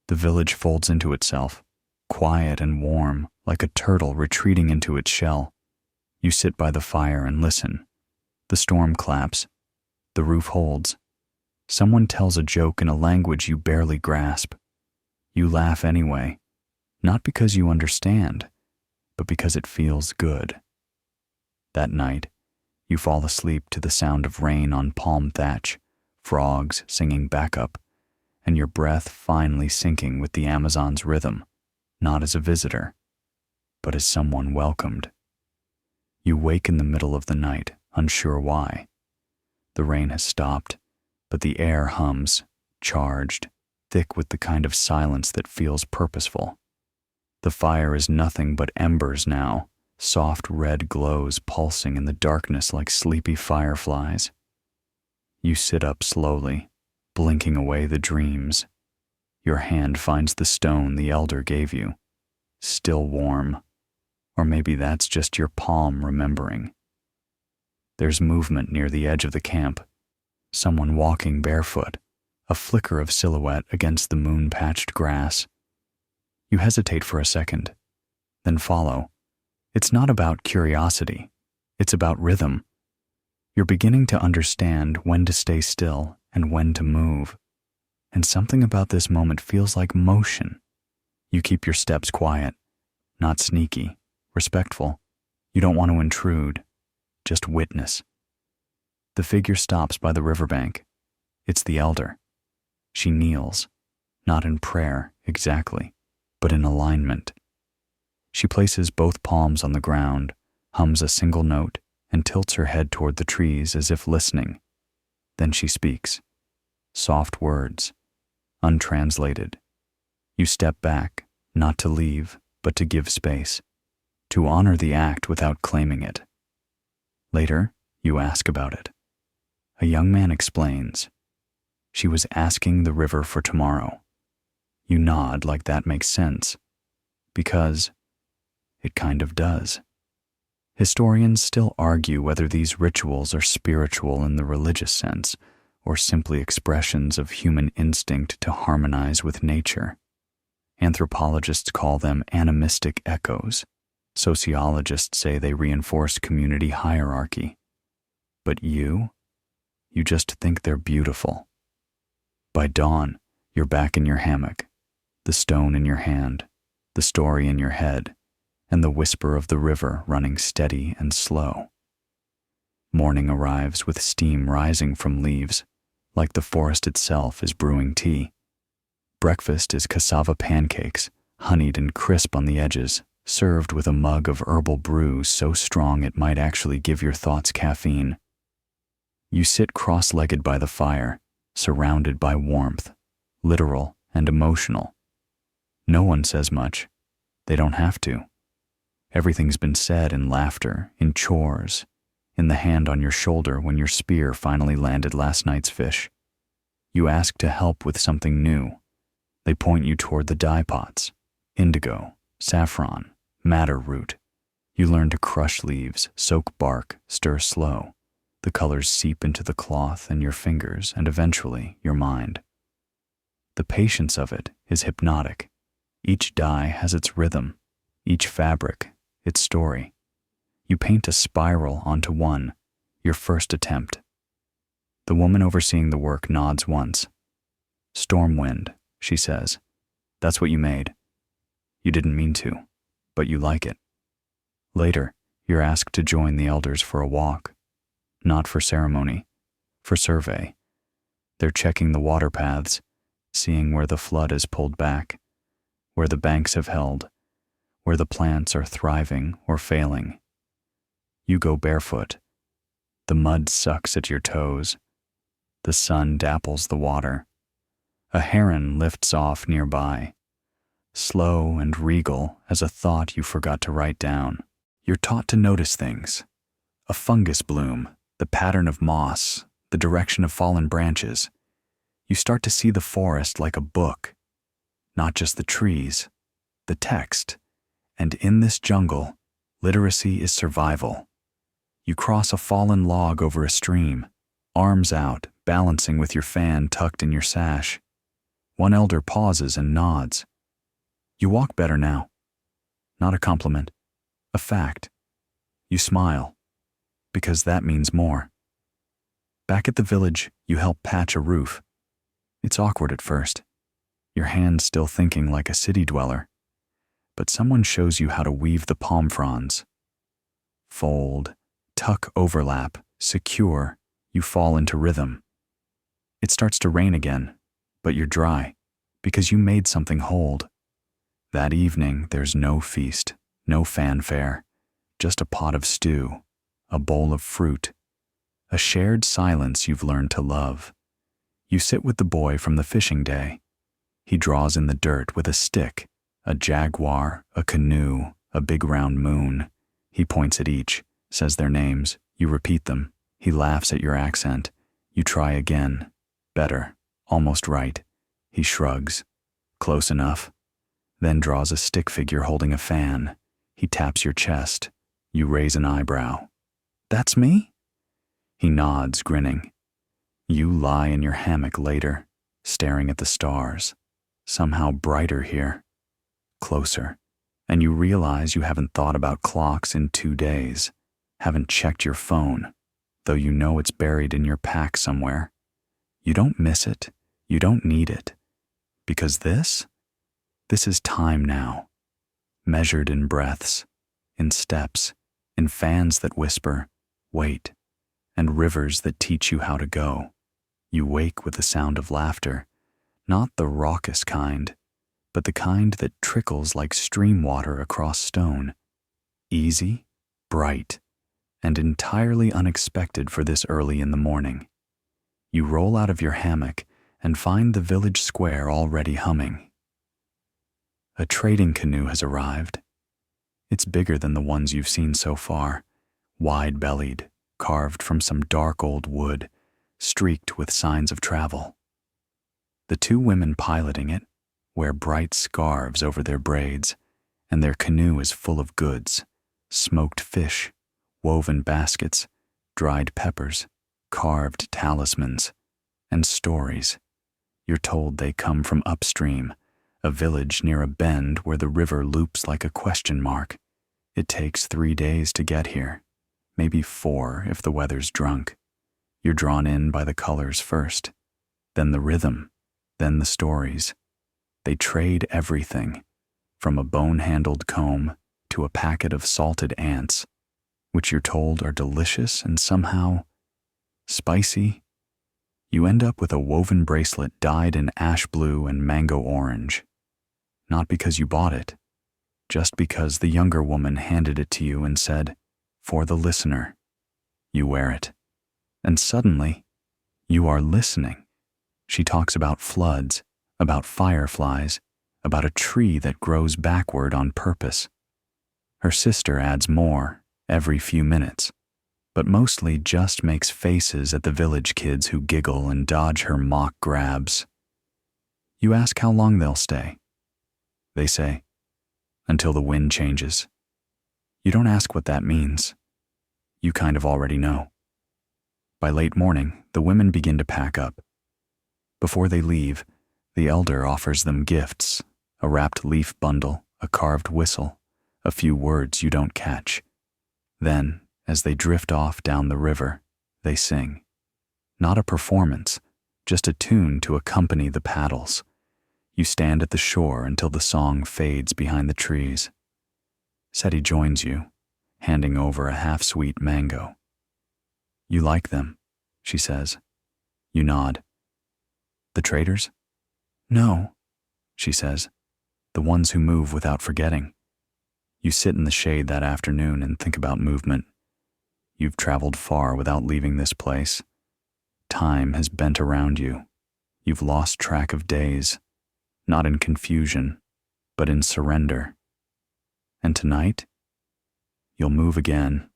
The village folds into itself, quiet and warm, like a turtle retreating into its shell. You sit by the fire and listen. The storm claps. The roof holds. Someone tells a joke in a language you barely grasp. You laugh anyway, not because you understand, but because it feels good. That night, you fall asleep to the sound of rain on palm thatch, frogs singing backup, and your breath finally syncing with the Amazon's rhythm, not as a visitor, but as someone welcomed. You wake in the middle of the night, unsure why. The rain has stopped, but the air hums, charged, thick with the kind of silence that feels purposeful. The fire is nothing but embers now, soft red glows pulsing in the darkness like sleepy fireflies. You sit up slowly, blinking away the dreams. Your hand finds the stone the elder gave you, still warm. Or maybe that's just your palm remembering. There's movement near the edge of the camp. Someone walking barefoot, a flicker of silhouette against the moon-patched grass. You hesitate for a second, then follow. It's not about curiosity. It's about rhythm. You're beginning to understand when to stay still and when to move. And something about this moment feels like motion. You keep your steps quiet, not sneaky, respectful. You don't want to intrude, just witness. The figure stops by the riverbank. It's the elder. She kneels, not in prayer exactly, but in alignment. She places both palms on the ground, hums a single note, and tilts her head toward the trees as if listening. Then she speaks. Soft words, untranslated. You step back, not to leave, but to give space, to honor the act without claiming it. Later, you ask about it. A young man explains. She was asking the river for tomorrow. You nod like that makes sense, because it kind of does. Historians still argue whether these rituals are spiritual in the religious sense, or simply expressions of human instinct to harmonize with nature. Anthropologists call them animistic echoes. Sociologists say they reinforce community hierarchy. But you just think they're beautiful. By dawn, you're back in your hammock, the stone in your hand, the story in your head, and the whisper of the river running steady and slow. Morning arrives with steam rising from leaves, like the forest itself is brewing tea. Breakfast is cassava pancakes, honeyed and crisp on the edges, served with a mug of herbal brew so strong it might actually give your thoughts caffeine. You sit cross-legged by the fire, surrounded by warmth, literal and emotional. No one says much. They don't have to. Everything's been said in laughter, in chores, in the hand on your shoulder when your spear finally landed last night's fish. You ask to help with something new. They point you toward the dye pots, indigo, saffron, madder root. You learn to crush leaves, soak bark, stir slow. The colors seep into the cloth and your fingers and eventually your mind. The patience of it is hypnotic. Each dye has its rhythm, each fabric, its story. You paint a spiral onto one, your first attempt. The woman overseeing the work nods once. Storm wind, she says. That's what you made. You didn't mean to, but you like it. Later, you're asked to join the elders for a walk. Not for ceremony, for survey. They're checking the water paths, seeing where the flood is pulled back, where the banks have held, where the plants are thriving or failing. You go barefoot. The mud sucks at your toes. The sun dapples the water. A heron lifts off nearby, slow and regal as a thought you forgot to write down. You're taught to notice things. A fungus bloom, the pattern of moss, the direction of fallen branches. You start to see the forest like a book, not just the trees, the text. And in this jungle, literacy is survival. You cross a fallen log over a stream, arms out, balancing with your fan tucked in your sash. One elder pauses and nods. You walk better now. Not a compliment, a fact. You smile, because that means more. Back at the village, you help patch a roof. It's awkward at first. your hand still thinking like a city dweller. But someone shows you how to weave the palm fronds. Fold, tuck, overlap, secure, you fall into rhythm. It starts to rain again, but you're dry, because you made something hold. That evening, there's no feast, no fanfare, just a pot of stew, a bowl of fruit, a shared silence you've learned to love. You sit with the boy from the fishing day. He draws in the dirt with a stick, a jaguar, a canoe, a big round moon. He points at each, says their names, you repeat them. He laughs at your accent. You try again. Better, almost right. He shrugs. Close enough. Then draws a stick figure holding a fan. He taps your chest. You raise an eyebrow. That's me? He nods, grinning. You lie in your hammock later, staring at the stars. Somehow brighter here. Closer. And you realize you haven't thought about clocks in 2 days. Haven't checked your phone, though you know it's buried in your pack somewhere. You don't miss it. You don't need it. Because this is time now. Measured in breaths, in steps, in fans that whisper, wait, and rivers that teach you how to go. You wake with the sound of laughter, not the raucous kind, but the kind that trickles like stream water across stone. Easy, bright, and entirely unexpected for this early in the morning. You roll out of your hammock and find the village square already humming. A trading canoe has arrived. It's bigger than the ones you've seen so far, wide-bellied, carved from some dark old wood, streaked with signs of travel. The 2 women piloting it wear bright scarves over their braids, and their canoe is full of goods, smoked fish, woven baskets, dried peppers, carved talismans, and stories. You're told they come from upstream, a village near a bend where the river loops like a question mark. It takes 3 days to get here, maybe 4 if the weather's drunk. You're drawn in by the colors first, then the rhythm, then the stories. They trade everything, from a bone-handled comb to a packet of salted ants, which you're told are delicious and somehow spicy. You end up with a woven bracelet dyed in ash blue and mango orange. Not because you bought it, just because the younger woman handed it to you and said, for the listener. You wear it. And suddenly, you are listening. She talks about floods, about fireflies, about a tree that grows backward on purpose. Her sister adds more every few minutes, but mostly just makes faces at the village kids who giggle and dodge her mock grabs. You ask how long they'll stay. They say, until the wind changes. You don't ask what that means. You kind of already know. By late morning, the women begin to pack up. Before they leave, the elder offers them gifts, a wrapped leaf bundle, a carved whistle, a few words you don't catch. Then, as they drift off down the river, they sing. Not a performance, just a tune to accompany the paddles. You stand at the shore until the song fades behind the trees. Seti joins you, handing over a half-sweet mango. You like them, she says. You nod. The traders? No, she says. The ones who move without forgetting. You sit in the shade that afternoon and think about movement. You've traveled far without leaving this place. Time has bent around you. You've lost track of days. Not in confusion, but in surrender. And tonight, you'll move again.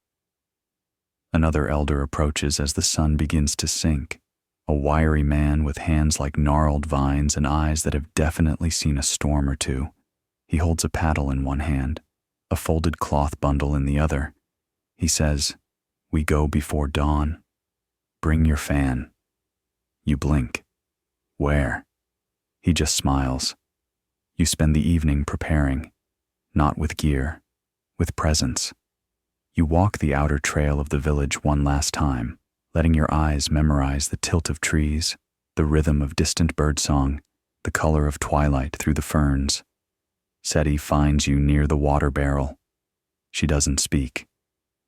Another elder approaches as the sun begins to sink, a wiry man with hands like gnarled vines and eyes that have definitely seen a storm or two. He holds a paddle in one hand, a folded cloth bundle in the other. He says, "We go before dawn. Bring your fan." You blink. Where? He just smiles. You spend the evening preparing, not with gear, with presence. You walk the outer trail of the village one last time, letting your eyes memorize the tilt of trees, the rhythm of distant birdsong, the color of twilight through the ferns. Seti finds you near the water barrel. She doesn't speak,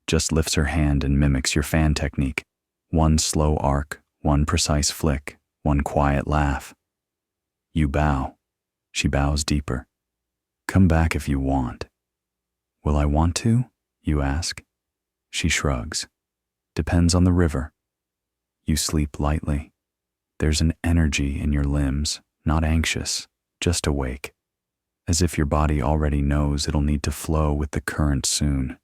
just lifts her hand and mimics your fan technique. One slow arc, one precise flick, one quiet laugh. You bow. She bows deeper. Come back if you want. Will I want to? You ask. She shrugs. Depends on the river. You sleep lightly. There's an energy in your limbs, not anxious, just awake, as if your body already knows it'll need to flow with the current soon.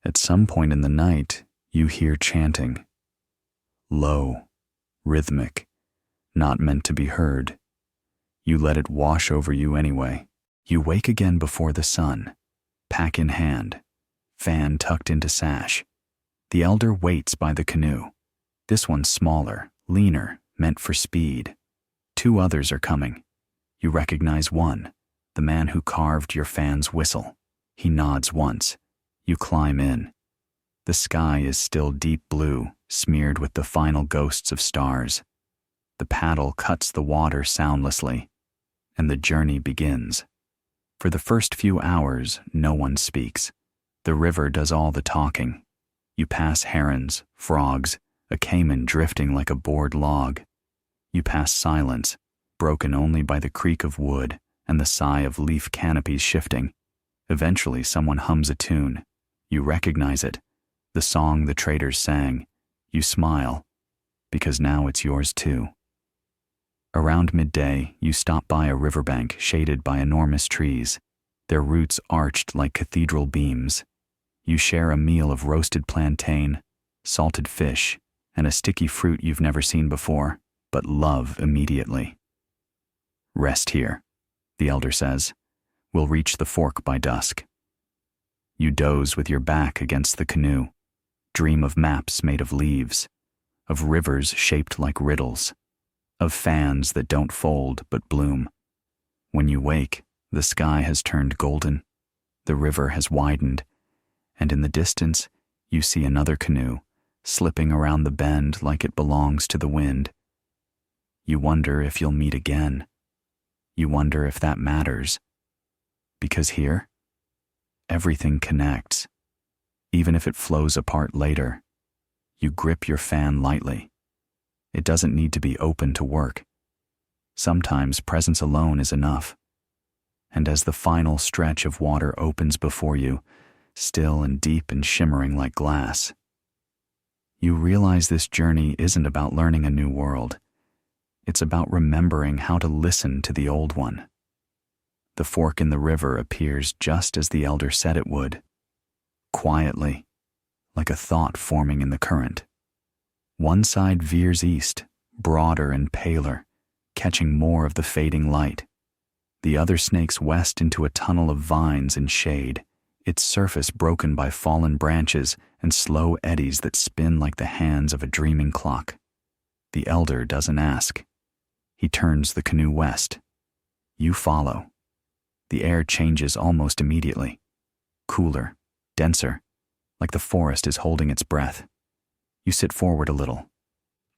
At some point in the night, you hear chanting. Low, rhythmic, not meant to be heard. You let it wash over you anyway. You wake again before the sun, pack in hand, fan tucked into sash. The elder waits by the canoe. This one's smaller, leaner, meant for speed. 2 others are coming. You recognize one, the man who carved your fan's whistle. He nods once. You climb in. The sky is still deep blue, smeared with the final ghosts of stars. The paddle cuts the water soundlessly, and the journey begins. For the first few hours, no one speaks. The river does all the talking. You pass herons, frogs, a caiman drifting like a bored log. You pass silence, broken only by the creak of wood and the sigh of leaf canopies shifting. Eventually, someone hums a tune. You recognize it, the song the traders sang. You smile, because now it's yours too. Around midday, you stop by a riverbank shaded by enormous trees, their roots arched like cathedral beams. You share a meal of roasted plantain, salted fish, and a sticky fruit you've never seen before, but love immediately. Rest here, the elder says. We'll reach the fork by dusk. You doze with your back against the canoe, dream of maps made of leaves, of rivers shaped like riddles, of fans that don't fold but bloom. When you wake, the sky has turned golden, the river has widened, and in the distance, you see another canoe, slipping around the bend like it belongs to the wind. You wonder if you'll meet again. You wonder if that matters. Because here, everything connects. Even if it flows apart later, you grip your fan lightly. It doesn't need to be open to work. Sometimes presence alone is enough. And as the final stretch of water opens before you, still and deep and shimmering like glass, you realize this journey isn't about learning a new world. It's about remembering how to listen to the old one. The fork in the river appears just as the elder said it would, quietly, like a thought forming in the current. One side veers east, broader and paler, catching more of the fading light. The other snakes west into a tunnel of vines and shade, its surface broken by fallen branches and slow eddies that spin like the hands of a dreaming clock. The elder doesn't ask. He turns the canoe west. You follow. The air changes almost immediately. Cooler, denser, like the forest is holding its breath. You sit forward a little.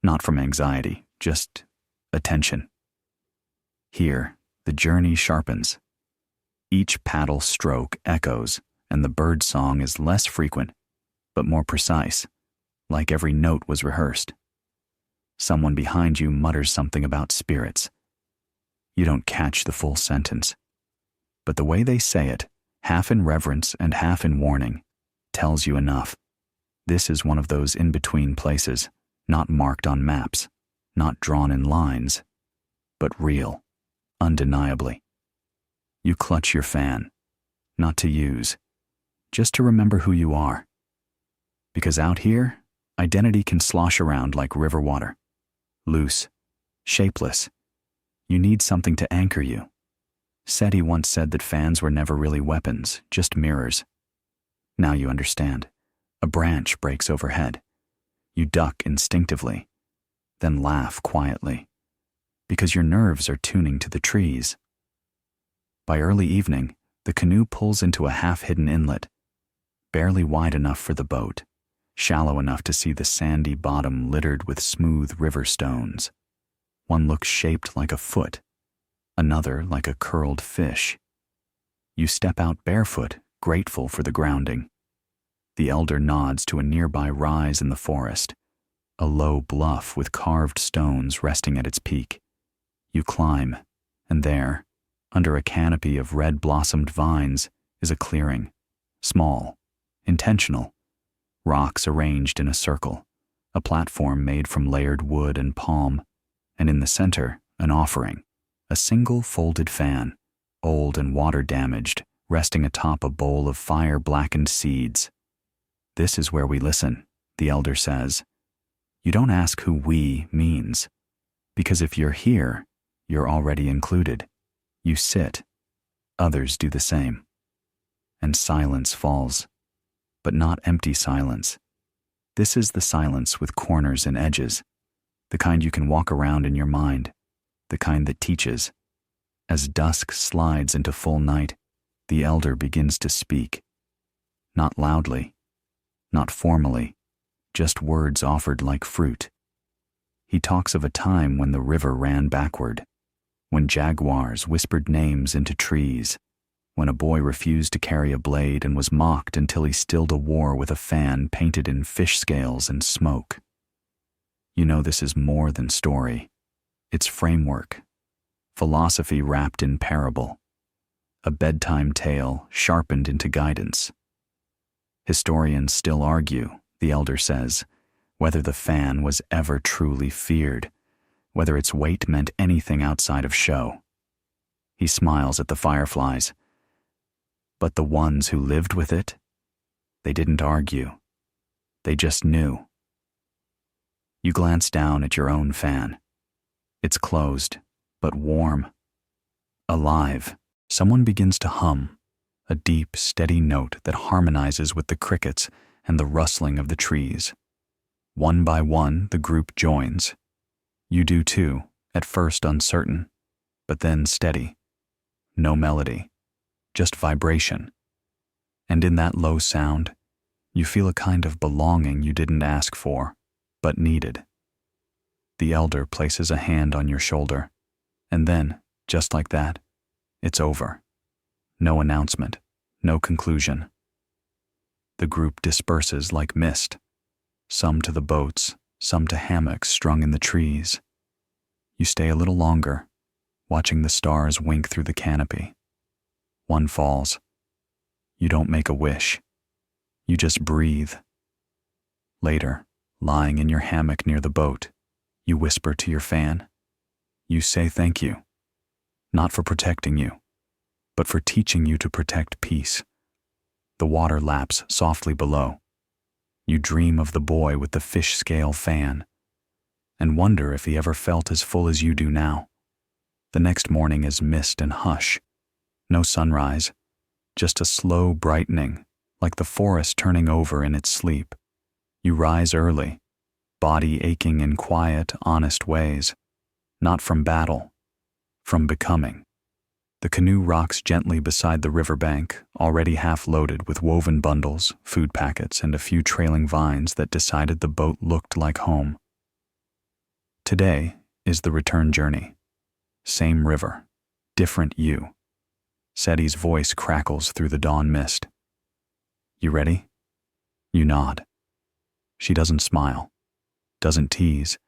Not from anxiety, just attention. Here, the journey sharpens. Each paddle stroke echoes, and the bird song is less frequent, but more precise, like every note was rehearsed. Someone behind you mutters something about spirits. You don't catch the full sentence, but the way they say it, half in reverence and half in warning, tells you enough. This is one of those in-between places, not marked on maps, not drawn in lines, but real, undeniably. You clutch your fan, not to use, just to remember who you are. Because out here, identity can slosh around like river water, loose, shapeless. You need something to anchor you. Seti once said that fans were never really weapons, just mirrors. Now you understand. A branch breaks overhead. You duck instinctively, then laugh quietly, because your nerves are tuning to the trees. By early evening, the canoe pulls into a half-hidden inlet, barely wide enough for the boat, shallow enough to see the sandy bottom littered with smooth river stones. One looks shaped like a foot, another like a curled fish. You step out barefoot, grateful for the grounding. The elder nods to a nearby rise in the forest, a low bluff with carved stones resting at its peak. You climb, and there, under a canopy of red-blossomed vines, is a clearing, small, intentional, rocks arranged in a circle, a platform made from layered wood and palm, and in the center, an offering, a single folded fan, old and water-damaged, resting atop a bowl of fire-blackened seeds. "This is where we listen," the elder says. You don't ask who "we" means, because if you're here, you're already included. You sit. Others do the same. And silence falls. But not empty silence. This is the silence with corners and edges, the kind you can walk around in your mind, the kind that teaches. As dusk slides into full night, the elder begins to speak. Not loudly, not formally, just words offered like fruit. He talks of a time when the river ran backward, when jaguars whispered names into trees, when a boy refused to carry a blade and was mocked until he stilled a war with a fan painted in fish scales and smoke. You know this is more than story. It's framework, philosophy wrapped in parable, a bedtime tale sharpened into guidance. Historians still argue, the elder says, whether the fan was ever truly feared, whether its weight meant anything outside of show. He smiles at the fireflies. But the ones who lived with it, they didn't argue. They just knew. You glance down at your own fan. It's closed, but warm. Alive. Someone begins to hum, a deep, steady note that harmonizes with the crickets and the rustling of the trees. One by one, the group joins. You do too, at first uncertain, but then steady. No melody, just vibration. And in that low sound, you feel a kind of belonging you didn't ask for, but needed. The elder places a hand on your shoulder, and then, just like that, it's over. No announcement, no conclusion. The group disperses like mist, some to the boats, some to hammocks strung in the trees. You stay a little longer, watching the stars wink through the canopy. One falls. You don't make a wish. You just breathe. Later, lying in your hammock near the boat, you whisper to your fan. You say thank you, not for protecting you, but for teaching you to protect peace. The water laps softly below. You dream of the boy with the fish scale fan, and wonder if he ever felt as full as you do now. The next morning is mist and hush. No sunrise, just a slow brightening, like the forest turning over in its sleep. You rise early, body aching in quiet, honest ways, not from battle, from becoming. The canoe rocks gently beside the riverbank, already half loaded with woven bundles, food packets, and a few trailing vines that decided the boat looked like home. Today is the return journey. Same river, different you. Seti's voice crackles through the dawn mist. You ready? You nod. She doesn't smile, doesn't tease.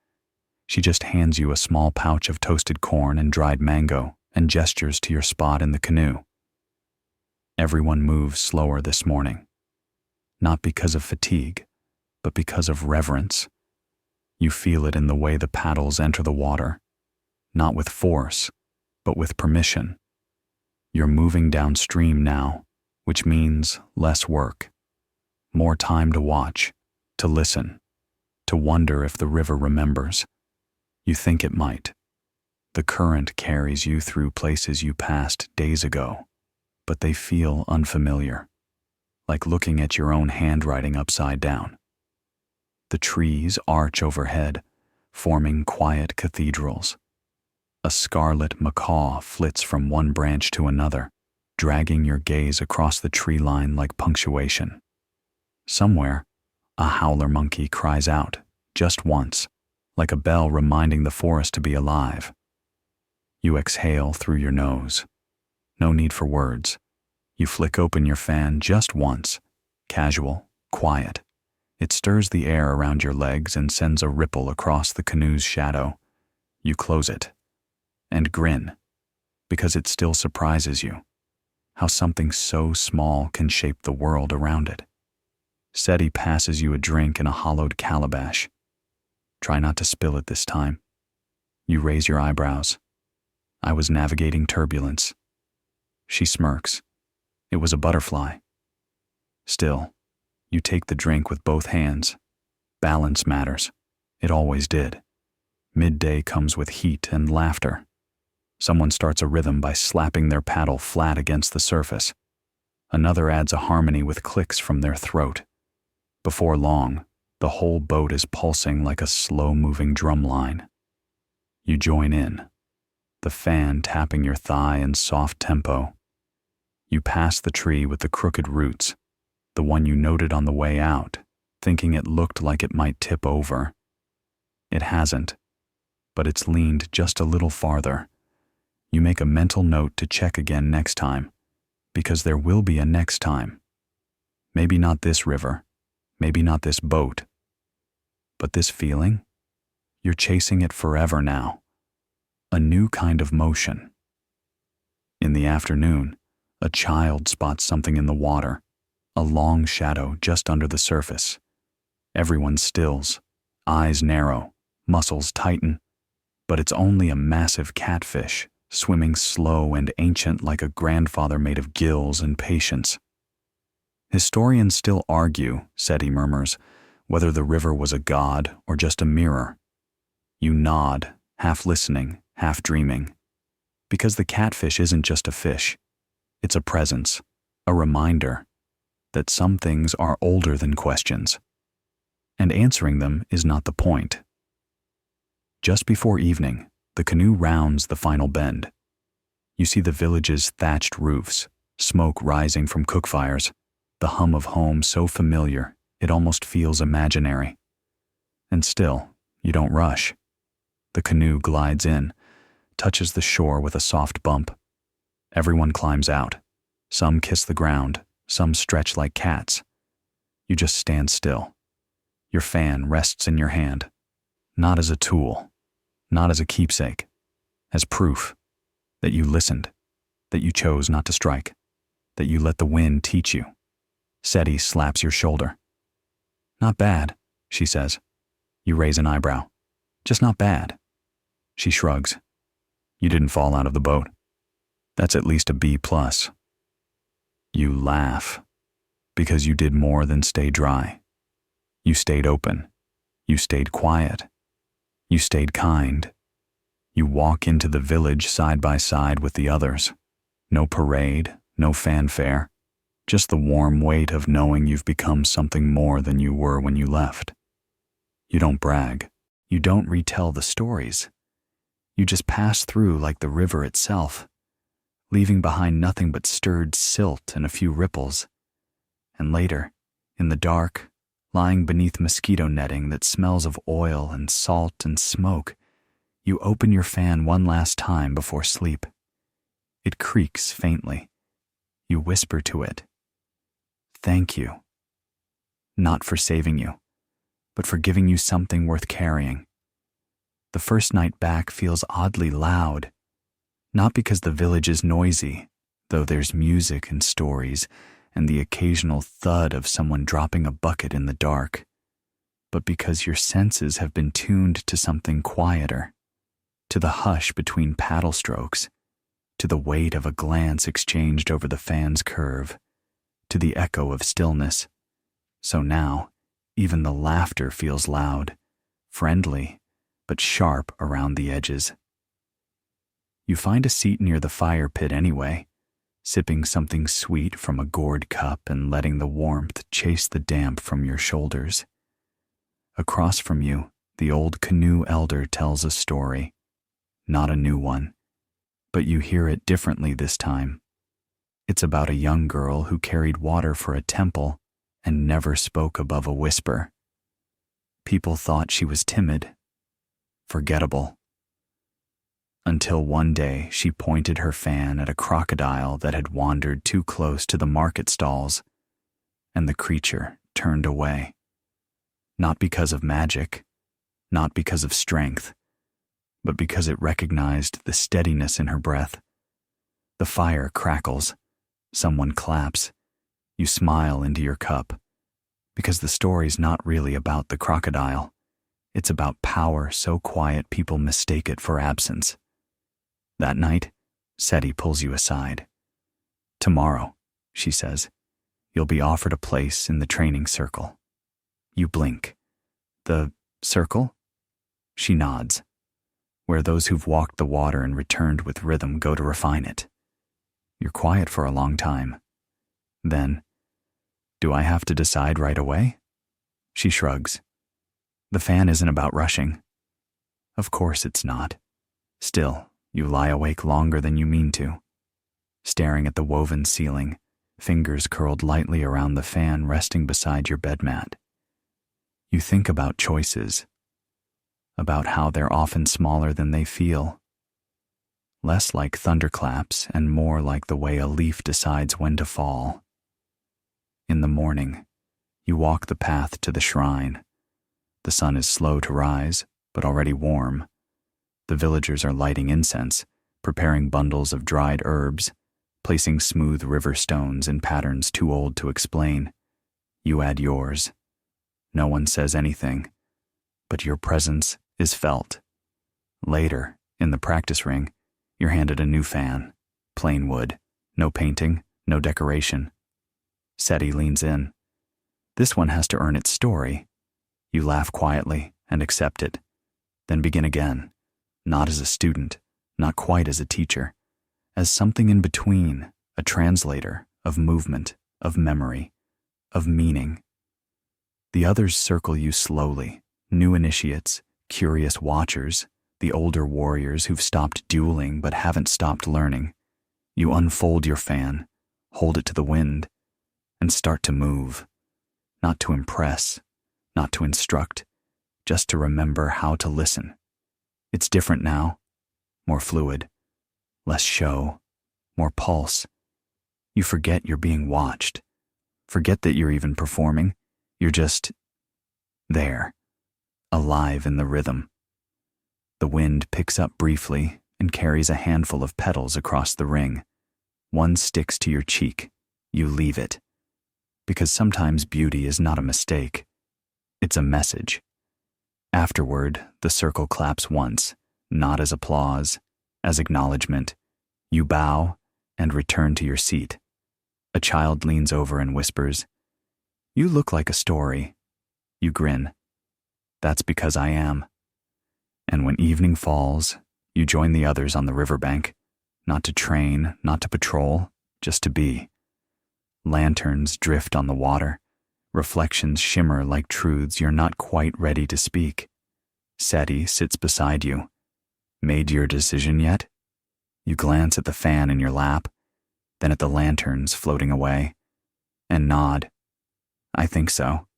She just hands you a small pouch of toasted corn and dried mango and gestures to your spot in the canoe. Everyone moves slower this morning, not because of fatigue, but because of reverence. You feel it in the way the paddles enter the water, not with force, but with permission. You're moving downstream now, which means less work, more time to watch, to listen, to wonder if the river remembers. You think it might. The current carries you through places you passed days ago, but they feel unfamiliar, like looking at your own handwriting upside down. The trees arch overhead, forming quiet cathedrals. A scarlet macaw flits from one branch to another, dragging your gaze across the tree line like punctuation. Somewhere, a howler monkey cries out, just once, like a bell reminding the forest to be alive. You exhale through your nose. No need for words. You flick open your fan just once. Casual, quiet. It stirs the air around your legs and sends a ripple across the canoe's shadow. You close it and grin, because it still surprises you how something so small can shape the world around it. Seti passes you a drink in a hollowed calabash. Try not to spill it this time. You raise your eyebrows. I was navigating turbulence. She smirks. It was a butterfly. Still, you take the drink with both hands. Balance matters. It always did. Midday comes with heat and laughter. Someone starts a rhythm by slapping their paddle flat against the surface. Another adds a harmony with clicks from their throat. Before long, the whole boat is pulsing like a slow-moving drum line. You join in, the fan tapping your thigh in soft tempo. You pass the tree with the crooked roots, the one you noted on the way out, thinking it looked like it might tip over. It hasn't, but it's leaned just a little farther. You make a mental note to check again next time, because there will be a next time. Maybe not this river, maybe not this boat, but this feeling? You're chasing it forever now. A new kind of motion. In the afternoon, a child spots something in the water, a long shadow just under the surface. Everyone stills, eyes narrow, muscles tighten, but it's only a massive catfish, swimming slow and ancient like a grandfather made of gills and patience. Historians still argue, Seti murmurs, whether the river was a god or just a mirror. You nod, half listening, half dreaming. Because the catfish isn't just a fish. It's a presence, a reminder that some things are older than questions. And answering them is not the point. Just before evening, the canoe rounds the final bend. You see the village's thatched roofs, smoke rising from cook fires, the hum of home so familiar it almost feels imaginary. And still, you don't rush. The canoe glides in, touches the shore with a soft bump. Everyone climbs out. Some kiss the ground, some stretch like cats. You just stand still. Your fan rests in your hand, not as a tool, not as a keepsake, as proof that you listened, that you chose not to strike, that you let the wind teach you. Seti slaps your shoulder. Not bad, she says. You raise an eyebrow. Just not bad. She shrugs. You didn't fall out of the boat. That's at least a B+. You laugh, because you did more than stay dry. You stayed open. You stayed quiet. You stayed kind. You walk into the village side by side with the others. No parade, no fanfare, just the warm weight of knowing you've become something more than you were when you left. You don't brag. You don't retell the stories. You just pass through like the river itself, leaving behind nothing but stirred silt and a few ripples. And later, in the dark, lying beneath mosquito netting that smells of oil and salt and smoke, you open your fan one last time before sleep. It creaks faintly. You whisper to it, "Thank you." Not for saving you, but for giving you something worth carrying. The first night back feels oddly loud, not because the village is noisy, though there's music and stories and the occasional thud of someone dropping a bucket in the dark, but because your senses have been tuned to something quieter, to the hush between paddle strokes, to the weight of a glance exchanged over the fan's curve, to the echo of stillness. So now, even the laughter feels loud, friendly, but sharp around the edges. You find a seat near the fire pit anyway, sipping something sweet from a gourd cup and letting the warmth chase the damp from your shoulders. Across from you, the old canoe elder tells a story. Not a new one, but you hear it differently this time. It's about a young girl who carried water for a temple and never spoke above a whisper. People thought she was timid, forgettable. until one day she pointed her fan at a crocodile that had wandered too close to the market stalls, and the creature turned away. Not because of magic, not because of strength, but because it recognized the steadiness in her breath. The fire crackles, someone claps, you smile into your cup, because the story's not really about the crocodile. It's about power so quiet people mistake it for absence. That night, Seti pulls you aside. Tomorrow, she says, you'll be offered a place in the training circle. You blink. The circle? She nods. Where those who've walked the water and returned with rhythm go to refine it. You're quiet for a long time. Then, do I have to decide right away? She shrugs. The fan isn't about rushing. Of course it's not. Still, you lie awake longer than you mean to, staring at the woven ceiling, fingers curled lightly around the fan resting beside your bed mat. You think about choices, about how they're often smaller than they feel, less like thunderclaps and more like the way a leaf decides when to fall. In the morning, you walk the path to the shrine. The sun is slow to rise, but already warm. The villagers are lighting incense, preparing bundles of dried herbs, placing smooth river stones in patterns too old to explain. You add yours. No one says anything, but your presence is felt. Later, in the practice ring, you're handed a new fan, plain wood, no painting, no decoration. Seti leans in. This one has to earn its story. You laugh quietly and accept it, then begin again. Not as a student, not quite as a teacher, as something in between, a translator of movement, of memory, of meaning. The others circle you slowly, new initiates, curious watchers, the older warriors who've stopped dueling but haven't stopped learning. You unfold your fan, hold it to the wind, and start to move, not to impress, not to instruct, just to remember how to listen. It's different now, more fluid, less show, more pulse. You forget you're being watched, forget that you're even performing. You're just there, alive in the rhythm. The wind picks up briefly and carries a handful of petals across the ring. One sticks to your cheek. You leave it. Because sometimes beauty is not a mistake. It's a message. Afterward, the circle claps once, not as applause, as acknowledgement. You bow and return to your seat. A child leans over and whispers, "You look like a story." You grin. "That's because I am." And when evening falls, you join the others on the riverbank, not to train, not to patrol, just to be. Lanterns drift on the water. Reflections shimmer like truths you're not quite ready to speak. Seti sits beside you. Made your decision yet? You glance at the fan in your lap, then at the lanterns floating away, and nod. "I think so."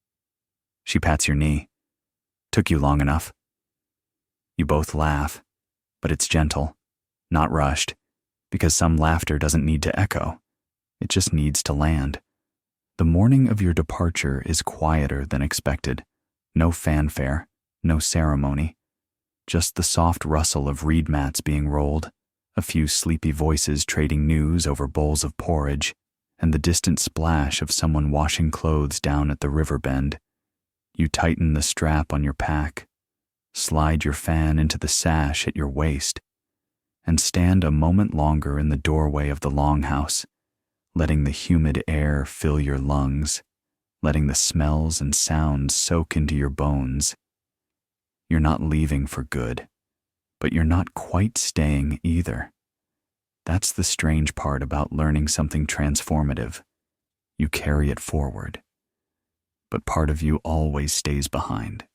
She pats your knee. "Took you long enough." You both laugh, but it's gentle, not rushed, because some laughter doesn't need to echo. It just needs to land. The morning of your departure is quieter than expected. No fanfare, no ceremony. Just the soft rustle of reed mats being rolled, a few sleepy voices trading news over bowls of porridge, and the distant splash of someone washing clothes down at the river bend. You tighten the strap on your pack, slide your fan into the sash at your waist, and stand a moment longer in the doorway of the longhouse, letting the humid air fill your lungs, letting the smells and sounds soak into your bones. You're not leaving for good, but you're not quite staying either. That's the strange part about learning something transformative. You carry it forward, but part of you always stays behind.